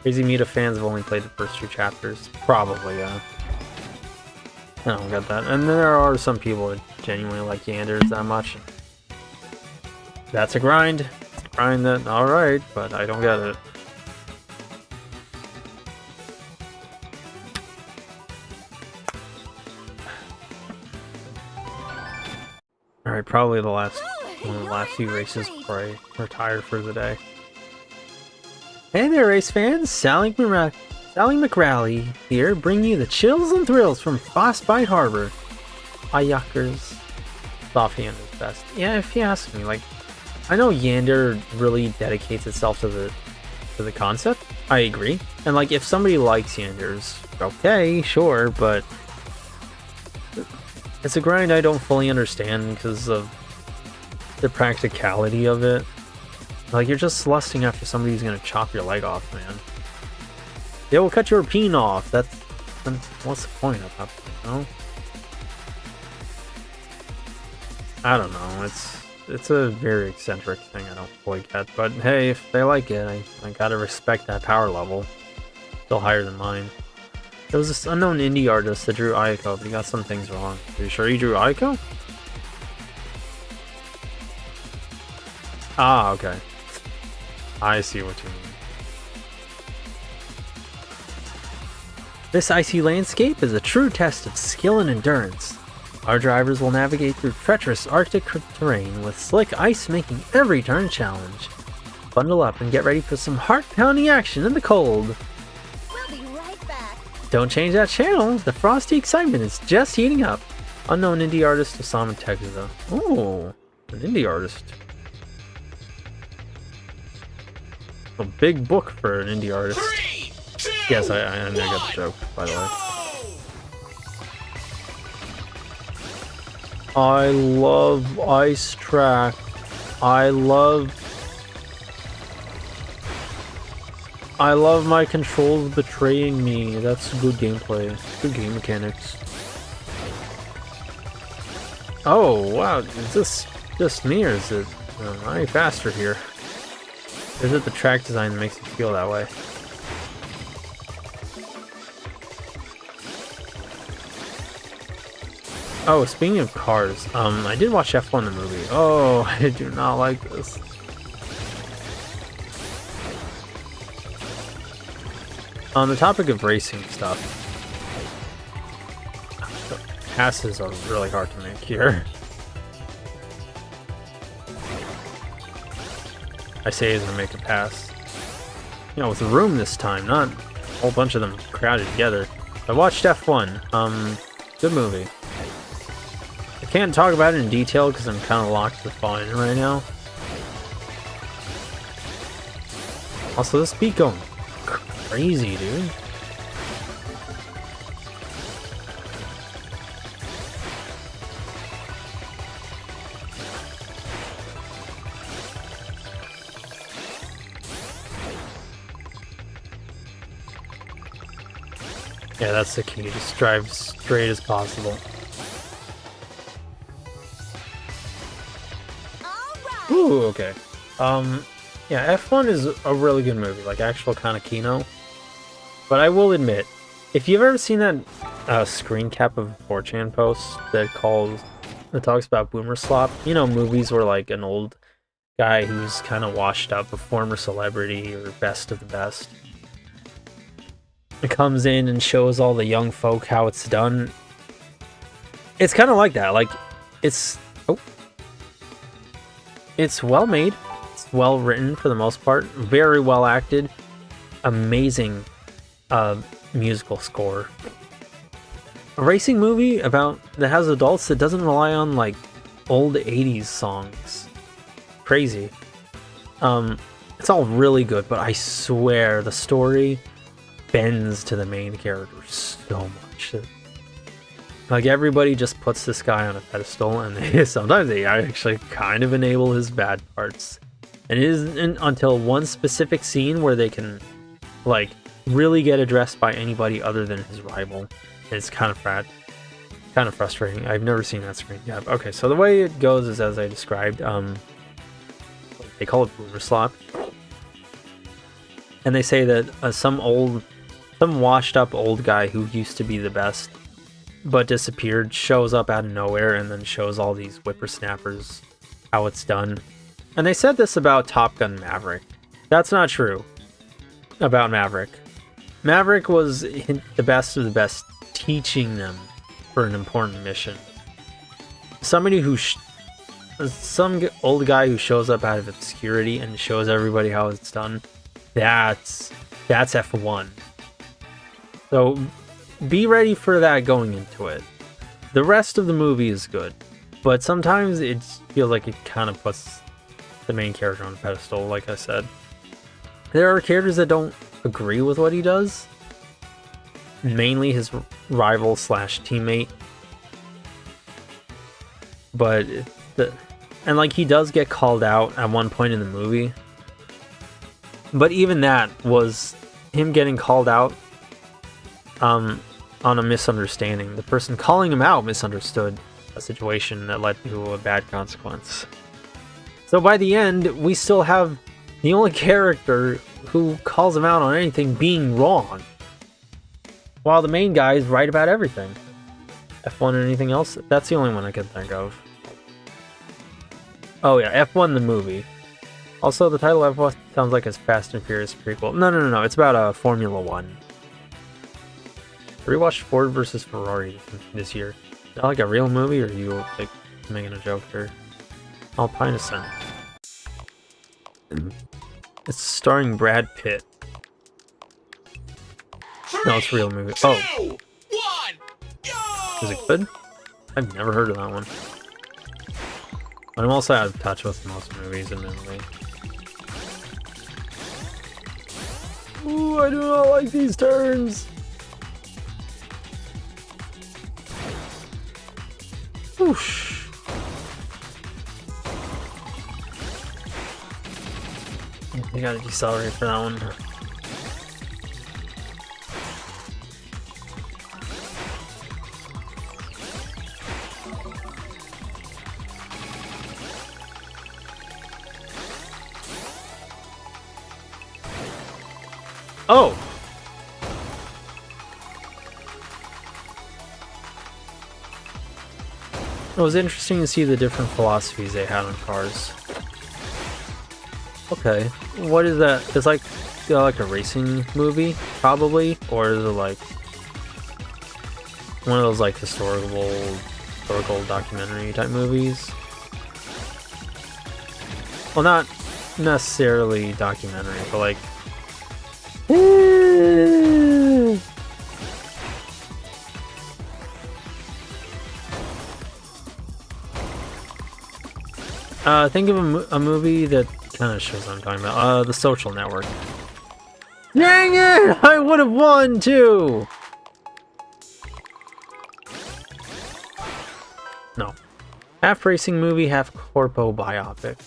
Crazy Mita fans have only played the first 2 chapters. Probably, yeah. I don't get that. And there are some people that genuinely like Yanders that much. That's a grind. It's a grind that, alright, but I don't get it. Alright, probably one of the last few races before I retire for the day. Hey there, race fans! Sally McRally here, bringing you the chills and thrills from Frostbite Harbor. Ayakers. Soft Yander's best. Yeah, if you ask me, like, I know Yander really dedicates itself to the concept. I agree. And like, if somebody likes Yanders, okay, sure, but it's a grind I don't fully understand because of the practicality of it. Like, you're just lusting after somebody who's gonna chop your leg off, man. They will cut your peen off. Then what's the point of that, you know? I don't know. it's a very eccentric thing I don't fully get. But hey, if they like it, I gotta respect that power level. Still higher than mine. There was this unknown indie artist that drew Ayako, but he got some things wrong. Are you sure he drew Ayako? Ah, okay. I see what you mean. This icy landscape is a true test of skill and endurance. Our drivers will navigate through treacherous Arctic terrain with slick ice making every turn a challenge. Bundle up and get ready for some heart-pounding action in the cold. We'll be right back. Don't change that channel, the frosty excitement is just heating up. Unknown indie artist Osamu Tezuka. Oh, an indie artist. A big book for an indie artist. 3, 2, Yes, I got the joke, by the way. I love Ice Track. I love my controls betraying me. That's good gameplay. Good game mechanics. Oh, wow. Is this just me, or is it am I faster here? Or is it the track design that makes it feel that way? Oh, speaking of cars, I did watch F1 the movie. Oh, I do not like this. On the topic of racing stuff, passes are really hard to make here. I say as I make a pass. You know, with room this time, not a whole bunch of them crowded together. I watched F1. Good movie. I can't talk about it in detail because I'm kind of locked with fun right now. Also, this beat going crazy, dude. Yeah, that's the key. Just drive straight as possible. Ooh, okay. Yeah, F1 is a really good movie, like actual kind of Kino. But I will admit, if you've ever seen that screen cap of a 4chan post that talks about boomer slop, you know, movies where like an old guy who's kind of washed up, a former celebrity or best of the best, it comes in and shows all the young folk how it's done. It's kind of like that. Like, it's well made, it's well written for the most part, very well acted, amazing musical score. A racing movie that has adults that doesn't rely on like old 80s songs. Crazy. It's all really good, but I swear the story bends to the main character so much. Like, everybody just puts this guy on a pedestal, and sometimes they actually kind of enable his bad parts. And it isn't until one specific scene where they can, like, really get addressed by anybody other than his rival. And it's kind of frustrating. I've never seen that screen cap. Okay, so the way it goes is as I described. They call it boomer slop. And they say that some washed up old guy who used to be the best but disappeared shows up out of nowhere and then shows all these whippersnappers how it's done. And they said this about Top Gun Maverick. That's not true about Maverick. Maverick was the best of the best, teaching them for an important mission. Somebody some old guy who shows up out of obscurity and shows everybody how it's done. That's F1. So be ready for that going into it. The rest of the movie is good, but sometimes it feels like it kind of puts the main character on a pedestal, like I said. There are characters that don't agree with what he does, mainly his rival / teammate. But like, he does get called out at one point in the movie, but even that was him getting called out on a misunderstanding. The person calling him out misunderstood a situation that led to a bad consequence. So by the end, we still have the only character who calls him out on anything being wrong, while the main guy is right about everything. F1 or anything else? That's the only one I can think of. Oh yeah, F1 the movie. Also, the title F1 sounds like a Fast and Furious prequel. No. It's about Formula One. I rewatched Ford versus Ferrari this year. Is that like a real movie, or are you like making a joke here? Alpine Ascent. It's starring Brad Pitt. No, it's a real movie. Oh. 2, 1, go! Is it good? I've never heard of that one. But I'm also out of touch with most movies, admittedly. Ooh, I do not like these turns! Whoosh. You gotta decelerate for that one. Oh! It was interesting to see the different philosophies they had on cars. Okay, what is that? It's like a racing movie, probably, or is it like one of those like historical documentary type movies? Well, not necessarily documentary, but like. Think of a movie that kind of shows what I'm talking about. The Social Network. Dang it! I would have won too! No. Half racing movie, half corpo biopic.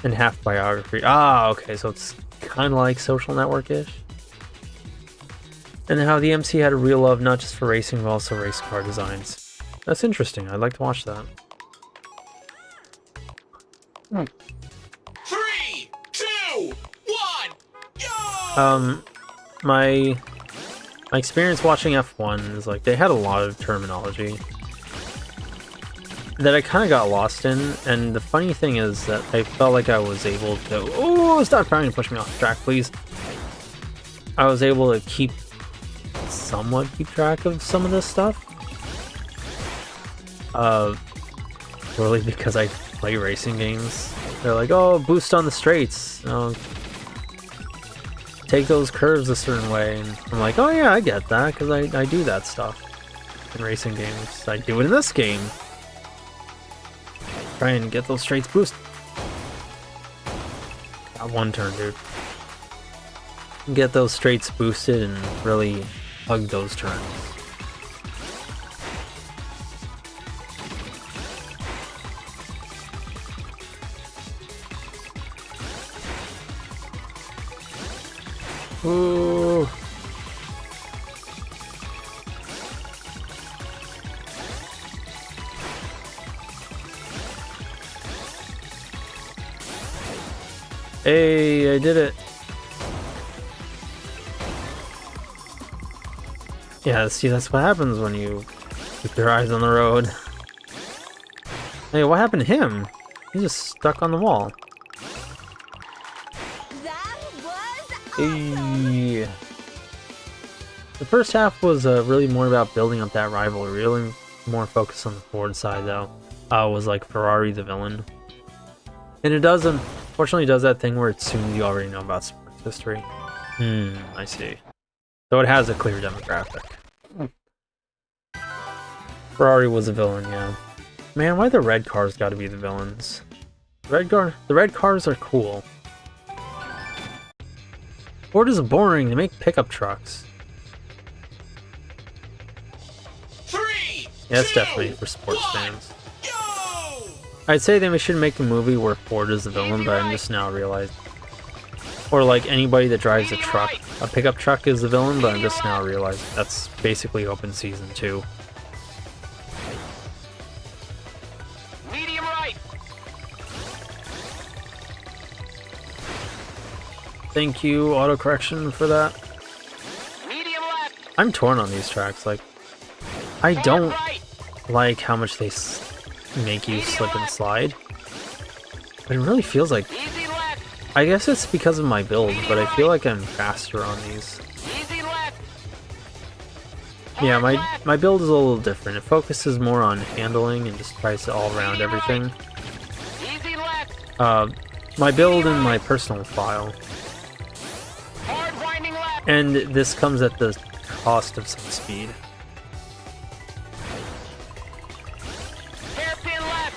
And half biography. Ah, okay, so it's kind of like Social Network-ish. And how the MC had a real love not just for racing, but also race car designs. That's interesting. I'd like to watch that. 3, 2, 1, go! My experience watching F1 is like they had a lot of terminology that I kind of got lost in, and the funny thing is that I felt like I was able to. Oh, stop trying to push me off the track, please! I was able to somewhat keep track of some of this stuff. Really because I play racing games. They're like, oh, boost on the straights. Take those curves a certain way. And I'm like, oh yeah, I get that, because I do that stuff in racing games. I do it in this game. Try and get those straights boost. Got one turn, dude. Get those straights boosted and really hug those turns. Ooh. Hey, I did it. Yeah, see, that's what happens when you keep your eyes on the road. Hey, what happened to him? He's just stuck on the wall. That was awesome. Hey. The first half was really more about building up that rivalry, really more focused on the Ford side, though. Was like Ferrari the villain. And it does, unfortunately, does that thing where it assumes you already know about sports history. I see. So it has a clear demographic. Ferrari was a villain, yeah. Man, why the red cars gotta be the villains? The red cars are cool. Ford is boring, they make pickup trucks. 3, Yeah, it's 2, definitely for sports 1, fans. go! I'd say they should make a movie where Ford is the villain, but I'm just now realizing. Or like anybody that drives a truck. A pickup truck is the villain, but I'm just now realizing that's basically open season 2. Medium right. Thank you, autocorrection, for that. Medium left. I'm torn on these tracks. Like, I Hard don't right. like how much they make you slip and slide. But it really feels like... Easy left. I guess it's because of my build, but I feel like I'm faster on these. Easy left. Yeah, Hard left. my build is a little different. It focuses more on handling and just tries to all-round everything. Easy left. My build in my personal file. Hard winding left. And this comes at the cost of some speed. Hairpin left.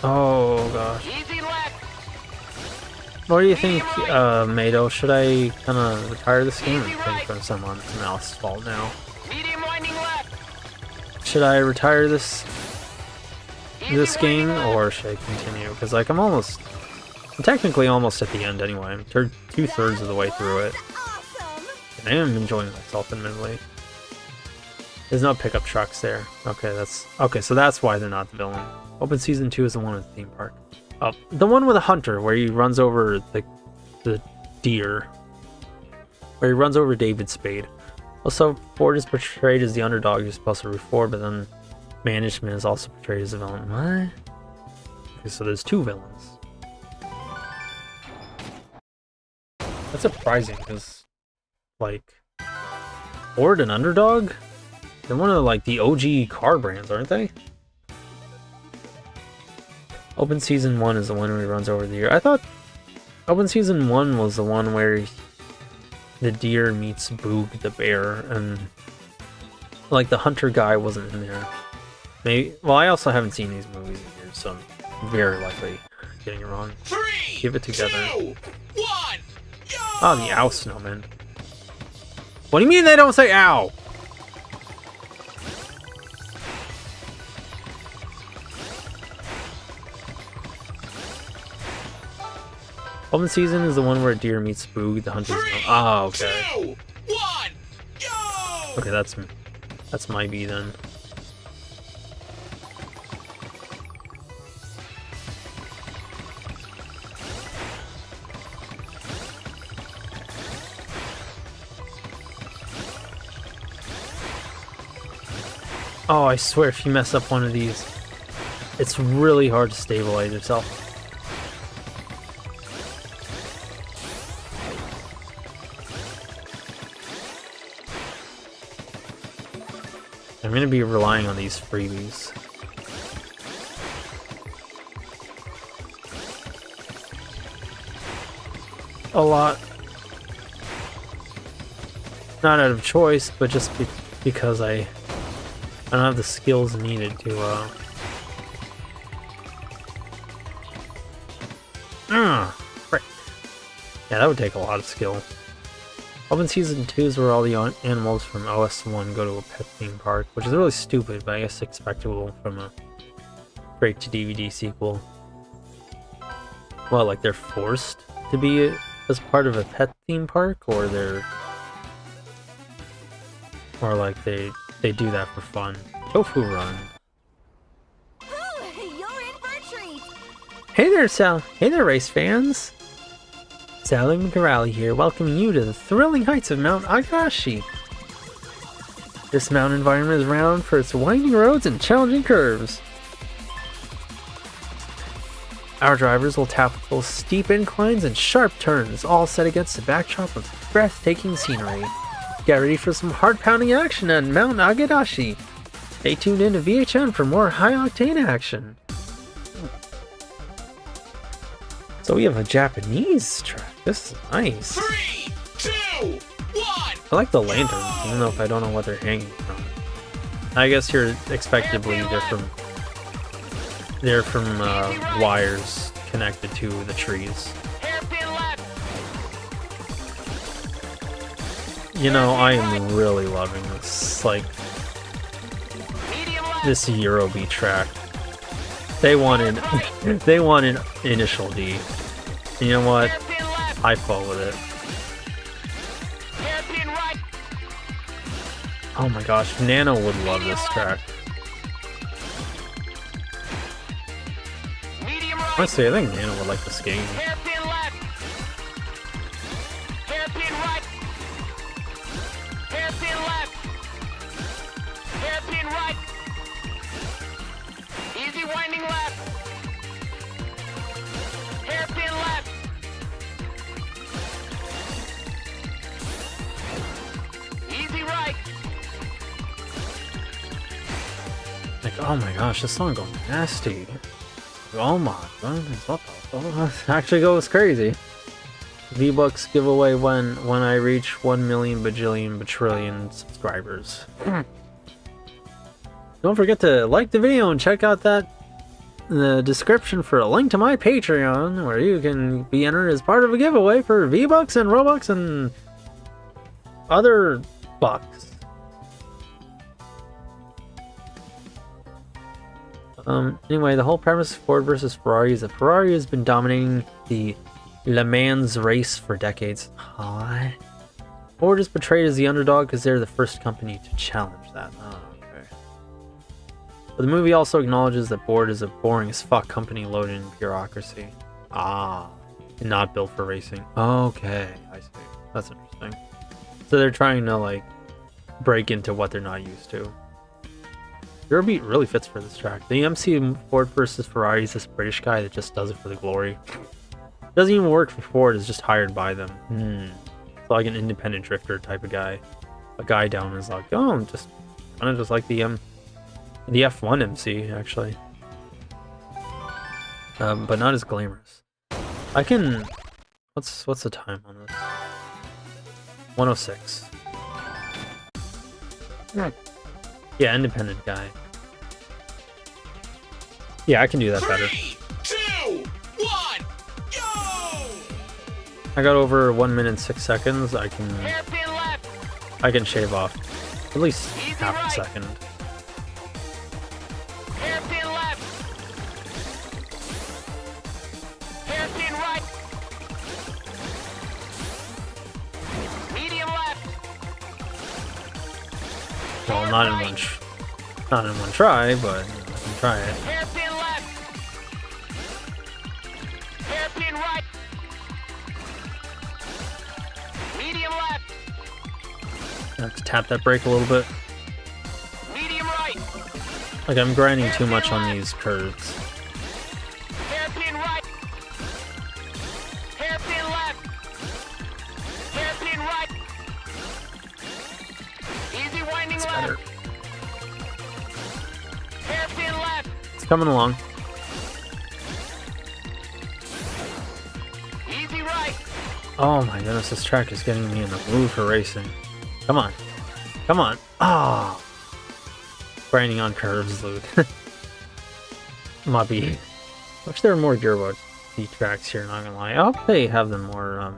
Oh gosh. Easy left. What do you think, Mado? Should I kind of retire this game? I think from someone else's fault now. Medium winding left. Should I retire this Easy game, winding left. or should I continue? Because like I'm technically almost at the end anyway. I'm 2/3 of the way through it. Awesome. And I am enjoying myself, admittedly. There's no pickup trucks there. Okay, so that's why they're not the villain. Open Season 2 is the one with the theme park. Oh, the one with a hunter, where he runs over the deer. Where he runs over David Spade. Also, Ford is portrayed as the underdog you're supposed to root for, but then management is also portrayed as a villain. What? Okay, so there's two villains. That's surprising, because, like, Ford and underdog? They're one of, like, the OG car brands, aren't they? Open Season 1 is the one where he runs over the deer. I thought Open Season 1 was the one where the deer meets Boog the bear, and like the hunter guy wasn't in there. Maybe. Well, I also haven't seen these movies in years, so I'm very likely getting it wrong. 3, Give it together. 2, 1, go! Oh, the ow snowman. What do you mean they don't say ow? Open Season is the one where a deer meets Boog, the hunter's... 3, Oh, okay. 2, 1, go! Okay, that's my B then. Oh, I swear if you mess up one of these, it's really hard to stabilize yourself. I'm gonna be relying on these freebies. A lot. Not out of choice, but just because I don't have the skills needed to, frick. Yeah, that would take a lot of skill. Open Season 2 is where all the animals from OS1 go to a pet theme park, which is really stupid, but I guess expectable from a straight-to-DVD sequel. Well, like they're forced to be as part of a pet theme park, or like they do that for fun. Tofu Run. Ooh, you're in for a treat. Hey there, Sal. Hey there, race fans. Sally McGarally here, welcoming you to the thrilling heights of Mount Agashi. This mountain environment is renowned for its winding roads and challenging curves. Our drivers will tackle steep inclines and sharp turns, all set against the backdrop of breathtaking scenery. Get ready for some heart-pounding action on Mount Agadashi. Stay tuned in to VHN for more high-octane action. So we have a Japanese track. This is nice. 3, 2, 1. I like the lanterns, even though if I don't know what they're hanging from. I guess you're expectably they're from wires connected to the trees. Hairpin left. You know, I am really loving this, like, Medium left. this Eurobeat track. They wanted initial D. You know what? Hairpin left. I fall with it. Hairpin right. Oh my gosh, Nano would love this track. Honestly, I think Nano would like this game. Hairpin left. Hairpin right. Hairpin left. Hairpin right. Easy winding left. Hairpin left. Easy right. Like, oh my gosh, this song goes nasty. Oh my goodness, what the fuck? Actually goes crazy. V-Bucks giveaway when I reach 1 million bajillion batrillion subscribers. Don't forget to like the video and check out the description for a link to my Patreon where you can be entered as part of a giveaway for V-Bucks and Robux and other bucks. Anyway, the whole premise of Ford versus Ferrari is that Ferrari has been dominating the Le Mans race for decades. Huh? Ford is portrayed as the underdog because they're the first company to challenge that. Oh, okay. But the movie also acknowledges that Ford is a boring as fuck company loaded in bureaucracy. Ah, and not built for racing. Okay, I see. That's interesting. So they're trying to like break into what they're not used to. Eurobeat really fits for this track. The MC in Ford versus Ferrari is this British guy that just does it for the glory. Doesn't even work for Ford, is just hired by them. It's like an independent drifter type of guy. A guy down is like, oh, I'm just kind of just like the F1 MC actually. But not as glamorous. I can. What's the time on this? 106. Yeah, independent guy. Yeah, I can do that better. 3, 2, 1, go! I got over 1 minute 6 seconds. I Hairpin left. can shave off at least half a second. Hairpin left. Hairpin right. Medium left. Well, not in one try, but I can try it. Hairpin left. Hairpin right. Medium left. I have to tap that brake a little bit. Medium right. Like I'm grinding too much on these curves. Hairpin right. Hairpin left. Hairpin right. Easy winding left. Better. Hairpin left. It's coming along. Easy right. Oh my goodness, this track is getting me in the mood for racing. Come on. Come on. Ah. Grinding on curves, Luke. Might be. Wish there were more Gearbox tracks here, not gonna lie. I hope they have them more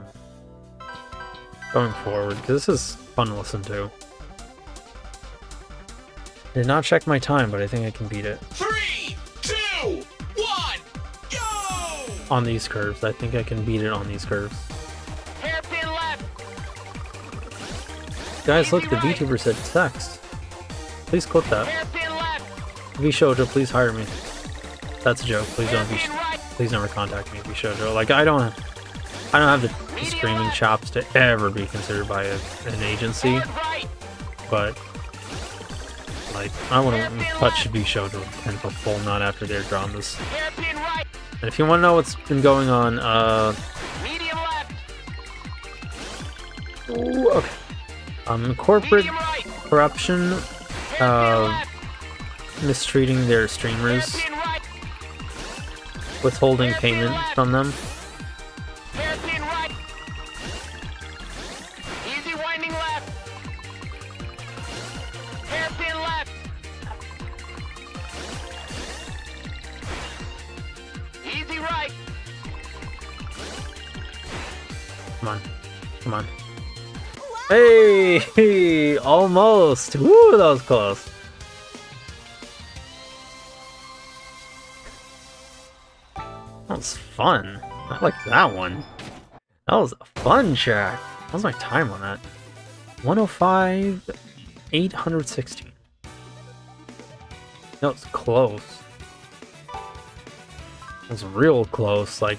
going forward, because this is fun to listen to. Did not check my time, but I think I can beat it. 3, 2, 1, go! On these curves. I think I can beat it on these curves. Hairpin left. Guys, look, the VTuber said text. Please clip that. Hairpin left. VShojo, please hire me. That's a joke. Please don't. Hairpin right. Please never contact me, VShojo. Like I don't have the screaming chops to ever be considered by an agency, Forward right. but like I wouldn't touch VShojo 10 full, not after their dramas. Hairpin right. And if you want to know what's been going on, Medium left. ooh, okay. Corporate Medium right. corruption, Hairpin left. mistreating their streamers, Hairpin right. withholding payment from them. Hairpin right. Easy winding left. Hairpin left. Easy right. Come on, come on. Hey, almost. Woo, that was close. That was fun. I liked that one. That was a fun track. What was my time on that? 105, 816. That was close. was real close. Like,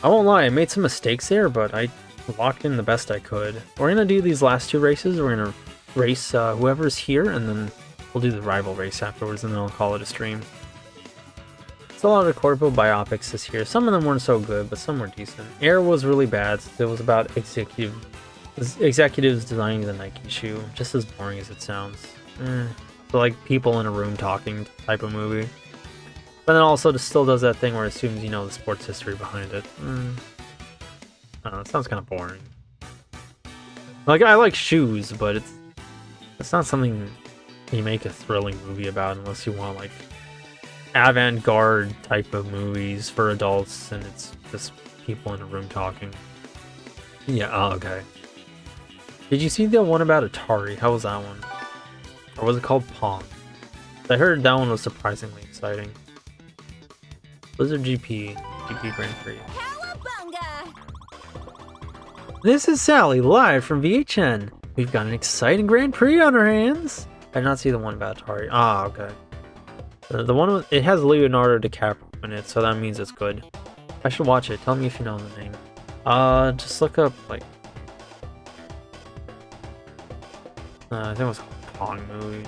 I won't lie, I made some mistakes there, but I locked in the best I could. We're gonna do these last two races. We're gonna race whoever's here, and then we'll do the rival race afterwards, and then I'll call it a stream. It's a lot of corpo biopics this year. Some of them weren't so good, but some were decent. Air was really bad. It was about executives designing the Nike shoe. Just as boring as it sounds. So like people in a room talking type of movie. But then also it still does that thing where it assumes you know the sports history behind it. I don't know, it sounds kind of boring. Like, I like shoes, but it's not something you make a thrilling movie about unless you want like avant-garde type of movies for adults and it's just people in a room talking. Yeah, oh, okay. Did you see the one about Atari? How was that one? Or was it called Pong? I heard that one was surprisingly exciting. Blizzard GP Grand Prix. Cowabunga! This is Sally, live from VHN. We've got an exciting Grand Prix on our hands. I did not see the one about Atari. Ah, okay. The one with, it has Leonardo DiCaprio in it, so that means it's good. I should watch it. Tell me if you know the name. Just look up like. I think it was a Pong movie.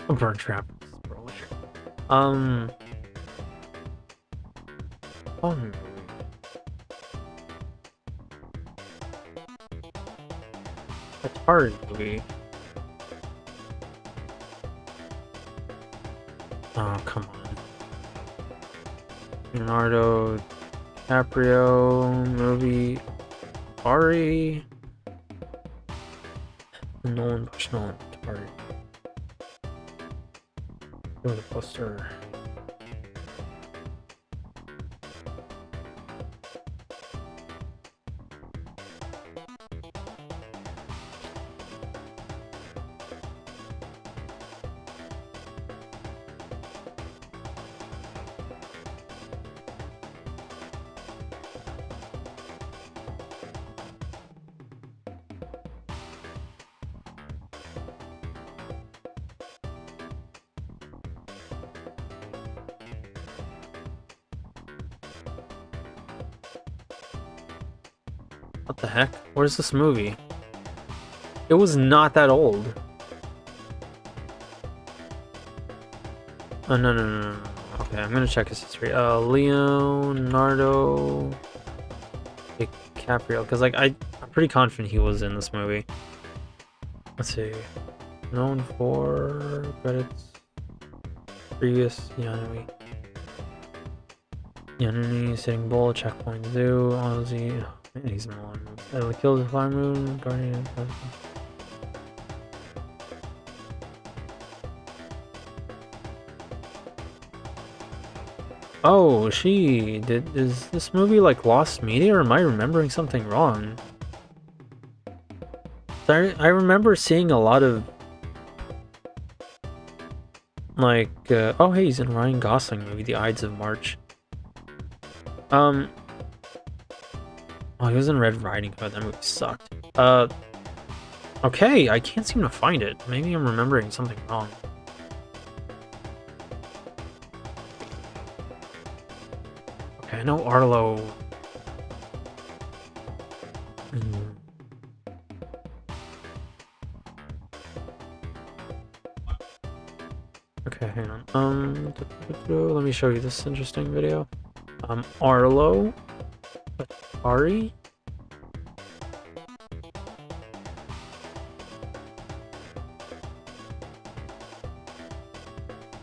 A burn trap. Pong movie. Atari movie. Oh, come on. Leonardo DiCaprio movie. Atari. Nolan Bush, Nolan Atari. Go to the poster. What the heck? Where's this movie? It was not that old. Oh, no. Okay, I'm gonna check his history. Leonardo DiCaprio, because like I'm pretty confident he was in this movie. Let's see. Known for credits. Previous Yu-nee, Sitting Bull, Checkpoint Zoo, Ozzy. Man, he's in a lot of movies. Kill the Fire Moon, Guardian. Oh, is this movie like lost media, or am I remembering something wrong? I remember seeing a lot of like oh hey, he's in a Ryan Gosling movie, The Ides of March. Oh, he was in Red Riding Hood. That movie sucked. Okay, I can't seem to find it. Maybe I'm remembering something wrong. Okay, I know Arlo. Okay, hang on. Let me show you this interesting video. Arlo. Atari?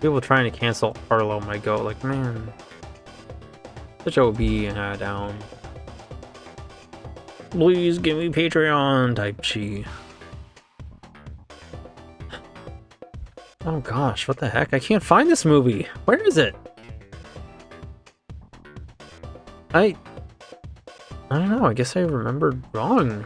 People trying to cancel Arlo might go like, man, such OB down. Please give me Patreon type chi. Oh gosh, what the heck? I can't find this movie. Where is it? I don't know, I guess I remembered wrong.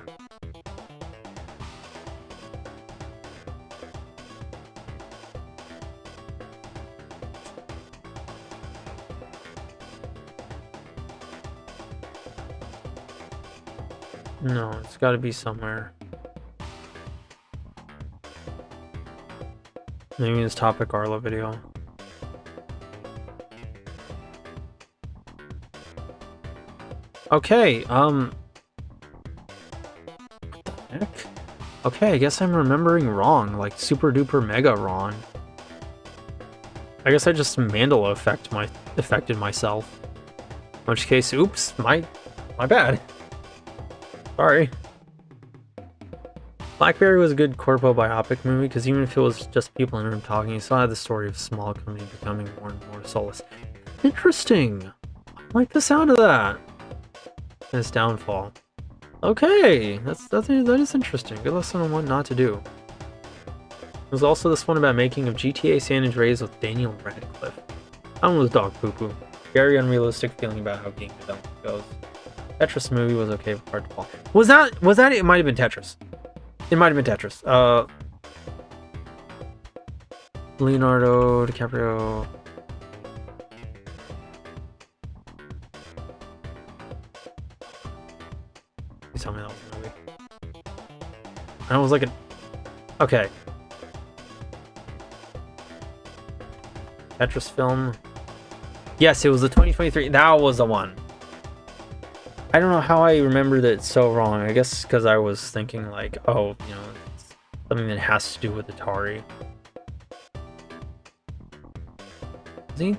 No, it's got to be somewhere. Maybe this Topic Arlo video. Okay, what the heck? Okay, I guess I'm remembering wrong, like super duper mega wrong. I guess I just Mandela affected myself. In which case, oops, my bad. Sorry. Blackberry was a good corpo biopic movie because even if it was just people in a room talking, you still had the story of a small company becoming more and more soulless. Interesting. I like the sound of that. And its downfall. Okay, that is interesting. Good lesson on what not to do. There's also this one about making of GTA San Andreas with Daniel Radcliffe. That one was dog poo-poo. Very unrealistic feeling about how game development goes. Tetris movie was okay but hard to follow. Was that it? Might have been Tetris. It might have been Tetris. Leonardo DiCaprio. Please tell me that was a movie. I was like a... Okay. Tetris film. Yes, it was the 2023. That was the one. I don't know how I remember that so wrong. I guess because I was thinking like, oh, you know, it's something that has to do with Atari. Is he?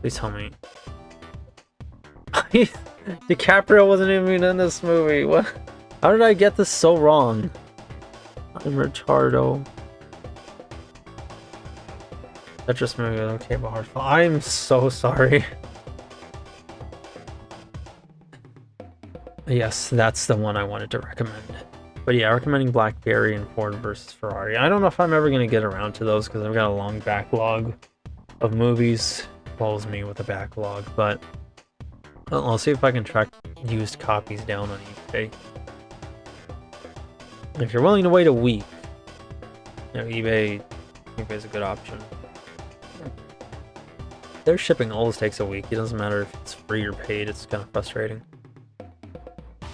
Please tell me. DiCaprio wasn't even in this movie. What? How did I get this so wrong? I'm retardo. Tetris movie, okay, but hard. I'm so sorry. Yes, that's the one I wanted to recommend. But yeah, recommending Blackberry and Ford versus Ferrari. I don't know if I'm ever going to get around to those because I've got a long backlog of movies. Follows me with a backlog, but I'll see if I can track used copies down on eBay. If you're willing to wait a week, you know, eBay's a good option. Their shipping always takes a week. It doesn't matter if it's free or paid. It's kind of frustrating.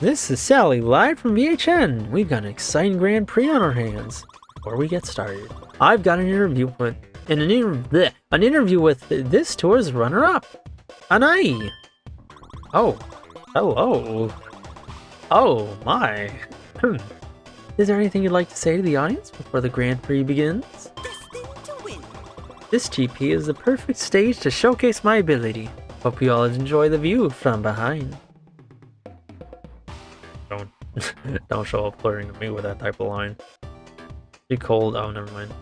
This is Sally, live from VHN. We've got an exciting Grand Prix on our hands. Before we get started, I've got an interview with an interview with this tour's runner-up, Yu-nee. Oh, hello. Oh my. Is there anything you'd like to say to the audience before the Grand Prix begins? This GP is the perfect stage to showcase my ability. Hope you all enjoy the view from behind. Don't show up flirting at me with that type of line. Be cold. Oh, never mind.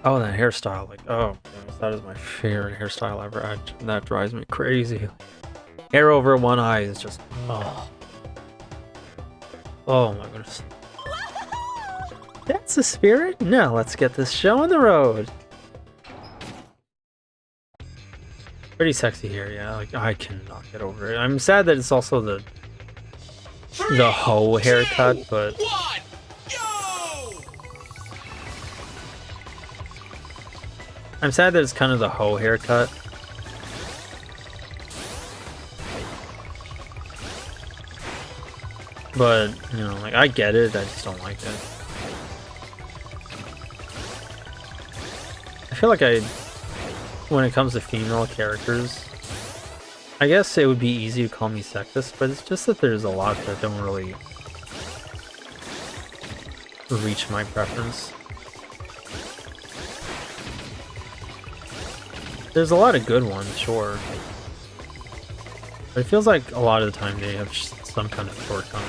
Oh, that hairstyle. Like, oh, goodness, that is my favorite hairstyle ever. That drives me crazy. Hair over one eye is just... Oh. Oh my goodness. That's the spirit. Now let's get this show on the road. Pretty sexy here, yeah. Like I cannot get over it. I'm sad that it's also the hoe haircut, but 1, go! I'm sad that it's kind of the hoe haircut. But you know, like I get it. I just don't like it. I feel like when it comes to female characters, I guess it would be easy to call me sexist, but it's just that there's a lot that don't really reach my preference. There's a lot of good ones, sure. But it feels like a lot of the time they have some kind of shortcoming.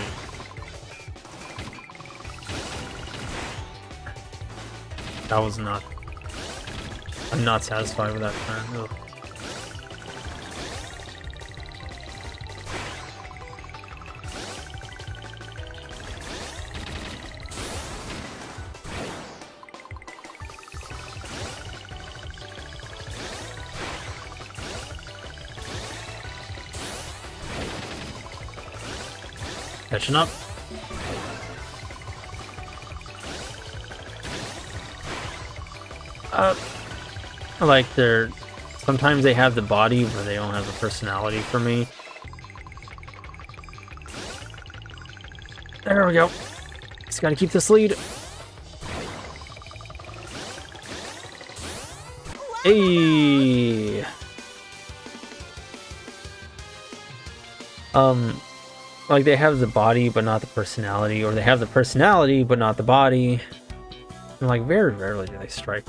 That was not... I'm not satisfied with that turn. Ugh. Catching up. I like their Sometimes they have the body, but they don't have the personality for me. There we go. Just gotta keep this lead. Hey. Like they have the body but not the personality, or they have the personality but not the body. And like very rarely do they strike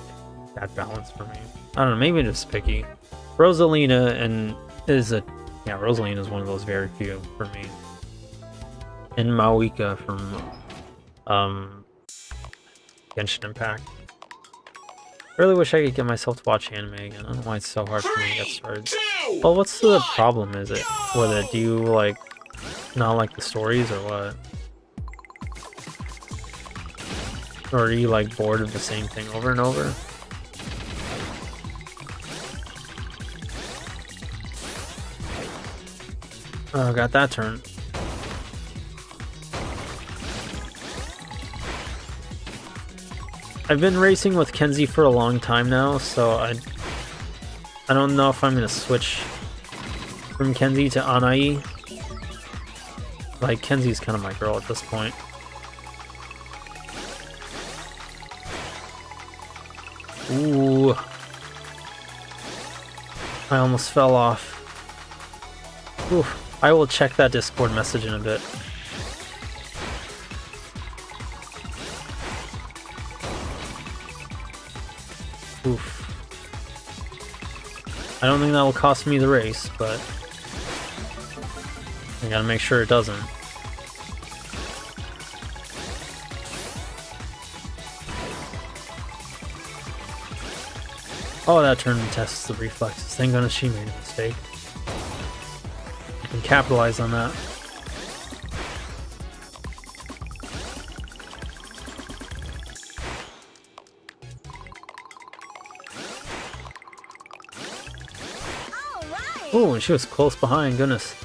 that balance for me. I don't know, maybe it's picky. Rosalina Rosalina is one of those very few for me. And Maoika from Genshin Impact. I really wish I could get myself to watch anime again. I don't know why it's so hard for me to get started. Well, what's the problem is it with it? Do you like not like the stories or what? Or are you like bored of the same thing over and over? Oh, got that turn. I've been racing with Kenzie for a long time now, so I don't know if I'm gonna switch from Kenzie to Anai. Like, Kenzie's kind of my girl at this point. Ooh. I almost fell off. Ooh. I will check that Discord message in a bit. Oof. I don't think that will cost me the race, but I gotta make sure it doesn't. Oh, that turn tests the reflexes. Thank goodness she made a mistake. I can capitalize on that. Oh, and she was close behind, goodness.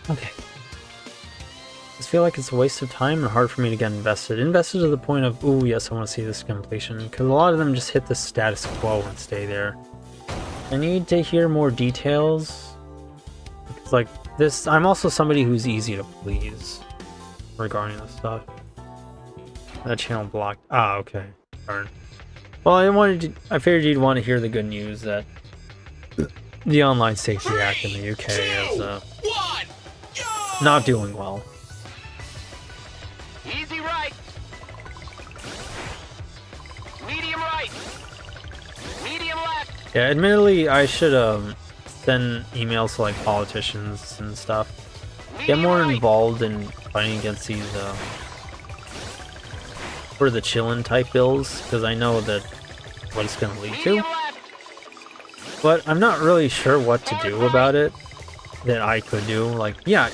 Okay. I just feel like it's a waste of time and hard for me to get invested. Invested to the point of, ooh, yes, I want to see this completion. Because a lot of them just hit the status quo and stay there. I need to hear more details. It's like this, I'm also somebody who's easy to please regarding this stuff. That channel blocked. Ah, okay. Darn. Well, I figured you'd want to hear the good news that the Online Safety Act in the UK is not doing well. Easy right. Medium right. Medium left. Yeah, admittedly, I should send emails to like politicians and stuff. Get more involved in fighting against these for the chillin' type bills, because I know that what it's going to lead to. But I'm not really sure what to do about it that I could do. Like, yeah,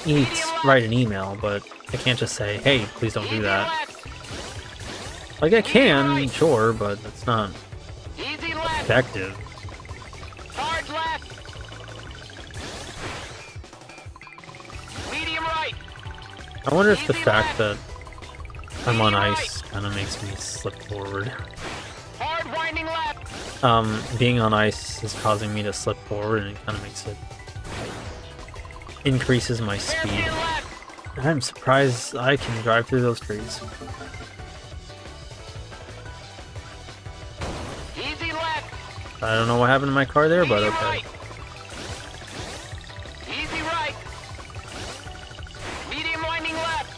write an email, but I can't just say, hey, please don't do that. Like, I can, sure, but it's not effective. Hard left. Medium right. I wonder if the fact that I'm on ice kind of makes me slip forward. Hard winding left. Being on ice is causing me to slip forward, and it kind of makes it increases my speed. I'm surprised I can drive through those trees. Easy left. I don't know what happened to my car there, but okay. Easy right. Medium winding left.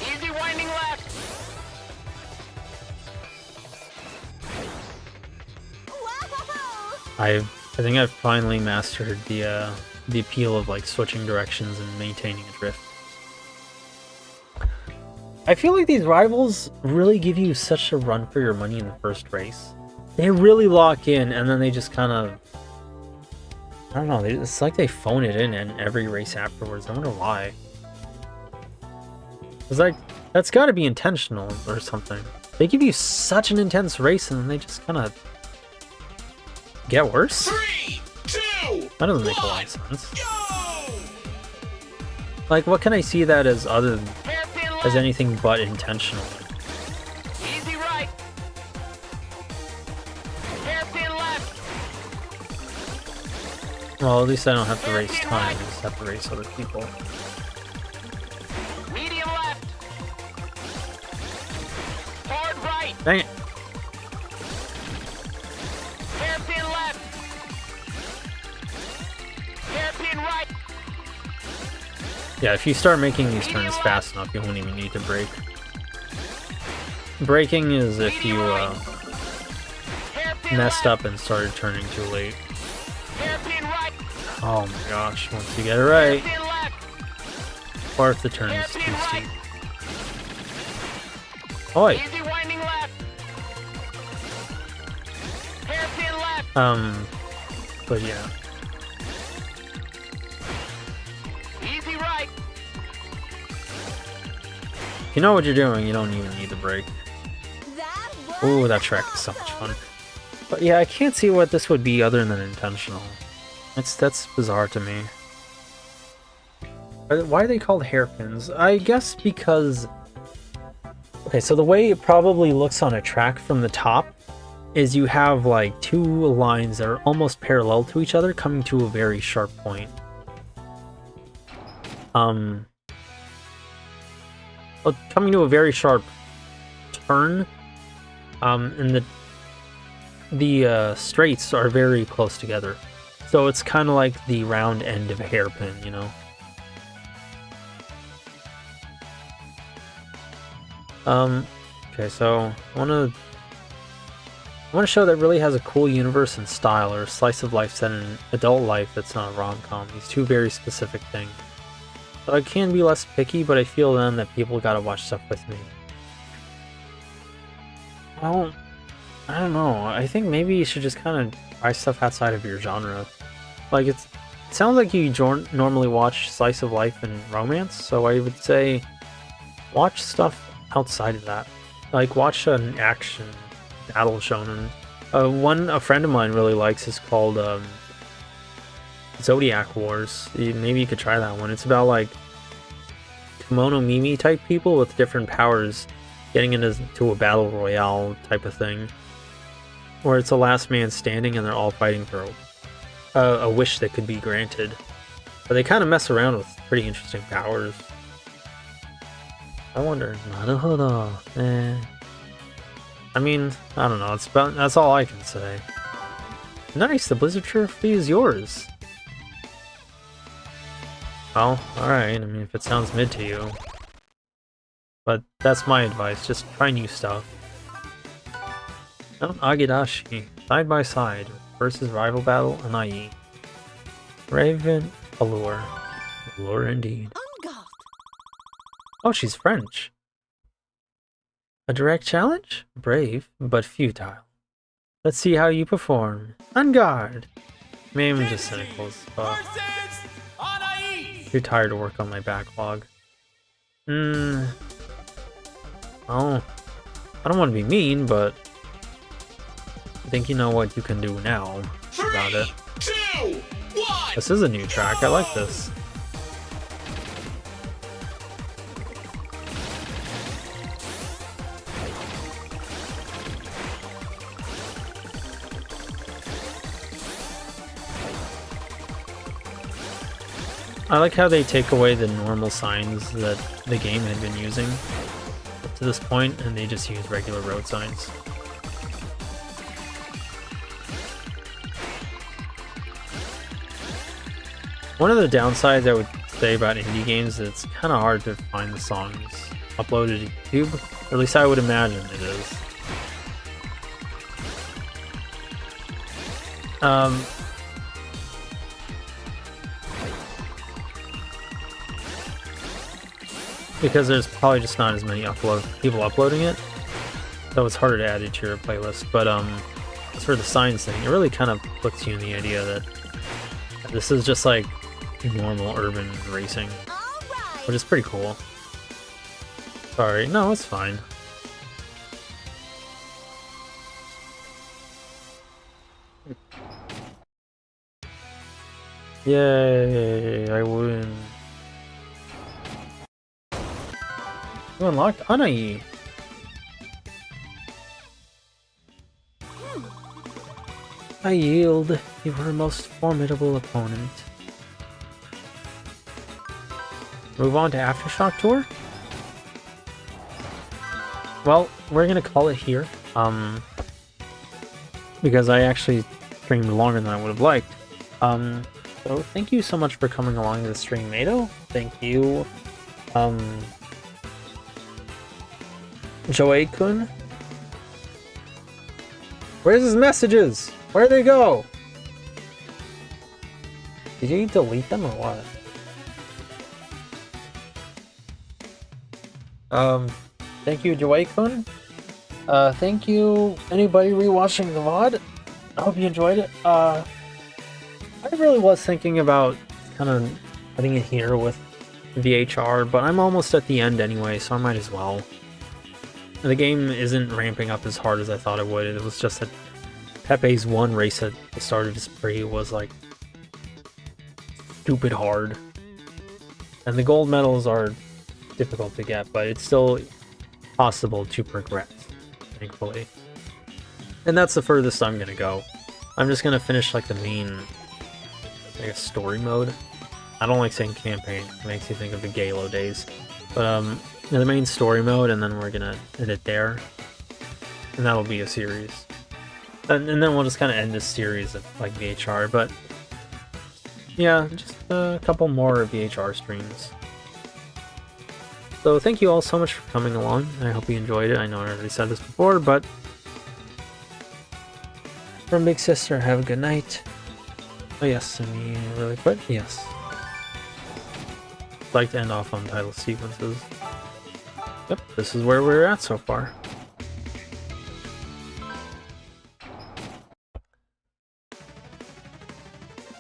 Easy winding left. Whoa! I think I've finally mastered the appeal of like switching directions and maintaining a drift. I feel like these rivals really give you such a run for your money in the first race. They really lock in, and then they just kind of, I don't know, it's like they phone it in every race afterwards. I wonder why. It's like, that's got to be intentional or something. They give you such an intense race, and then they just kind of get worse? 3, 2, That doesn't make a lot of sense. go! Like, what can I see that as other than Hairpin as left. anything but intentional? Easy right. Well, at least I don't have to race time, I just have to race other people. Medium left. Hard right. Dang it! Hairpin left. Hairpin right. Yeah, if you start making these turns fast enough, you won't even need to brake. Braking is if you Hairpin messed left. up and started turning too late. Hairpin right. Oh my gosh, once you get it right, Hairpin left. or if the turn is too Hairpin steep. right. Oi! Easy winding left. Hairpin left. But yeah. Easy right. If you know what you're doing, you don't even need the brake. That was Ooh, that track is so much fun. But yeah, I can't see what this would be other than intentional. That's bizarre to me. Why are they called hairpins? I guess because... Okay, so the way it probably looks on a track from the top is you have like two lines that are almost parallel to each other coming to a very sharp point. Well, coming to a very sharp turn, and the straights are very close together. So it's kind of like the round end of a hairpin, you know? Okay, so I want to show that really has a cool universe and style, or a slice of life set in adult life that's not a rom-com. These two very specific things. So I can be less picky, but I feel then that people gotta watch stuff with me. Well, I don't know. I think maybe you should just kind of try stuff outside of your genre. Like, it sounds like you normally watch slice of life and romance, so I would say watch stuff outside of that. Like, watch an action battle shonen. One a friend of mine really likes is called Zodiac Wars. Maybe you could try that one. It's about like kimono Mimi type people with different powers getting into a battle royale type of thing, where it's a last man standing and they're all fighting for a wish that could be granted. But they kind of mess around with pretty interesting powers. I wonder. I mean, I don't know. That's all I can say. Nice, the Blizzard Trophy is yours. Well, alright, I mean, if it sounds mid to you. But that's my advice, just try new stuff. Mount Agedashi, side by side, versus rival battle, Anai. Raven, Allure. Allure indeed. Unguard. Oh, she's French. A direct challenge? Brave, but futile. Let's see how you perform. On guard! Maybe I'm just cynical as fuck. Too tired to work on my backlog. Oh, I don't want to be mean, but I think you know what you can do now about it. 2, 1. This is a new track. I like this. I like how they take away the normal signs that the game had been using up to this point, and they just use regular road signs. One of the downsides I would say about indie games is it's kind of hard to find the songs uploaded to YouTube. Or at least I would imagine it is. Because there's probably just not as many people uploading it, so it's harder to add it to your playlist. But as for the signs thing, it really kind of puts you in the idea that this is just like normal urban racing, which is pretty cool. Sorry, no, it's fine. Yay, I win. You unlocked Anai. I yield. You were a most formidable opponent. Move on to Aftershock Tour. Well, we're gonna call it here. Because I actually streamed longer than I would have liked. So thank you so much for coming along to the stream, Mado. Thank you, Joey-kun. Where's his messages? Where'd they go? Did you delete them or what? Thank you, Joey-kun. Thank you, anybody rewatching the VOD. I hope you enjoyed it. I really was thinking about kind of putting it here with VHR, but I'm almost at the end anyway, so I might as well. The game isn't ramping up as hard as I thought it would. It was just that Pepe's one race at the start of his spree was like stupid hard. And the gold medals are difficult to get, but it's still possible to progress, thankfully. And that's the furthest I'm gonna go. I'm just gonna finish like the main, I guess, story mode. I don't like saying campaign, it makes you think of the Galo days. But the main story mode, and then we're gonna end it there. And that'll be a series. And then we'll just kind of end this series of like VHR, but yeah, just a couple more VHR streams. So thank you all so much for coming along. I hope you enjoyed it. I know I already said this before, but from Big Sister, have a good night. Oh yes, and me really quick, yes. I'd like to end off on title sequences. Yep, this is where we're at so far.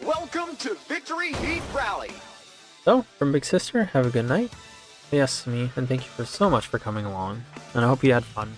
Welcome to Victory Heat Rally. So, from Big Sister, have a good night. Yes, me, and thank you so much for coming along, and I hope you had fun.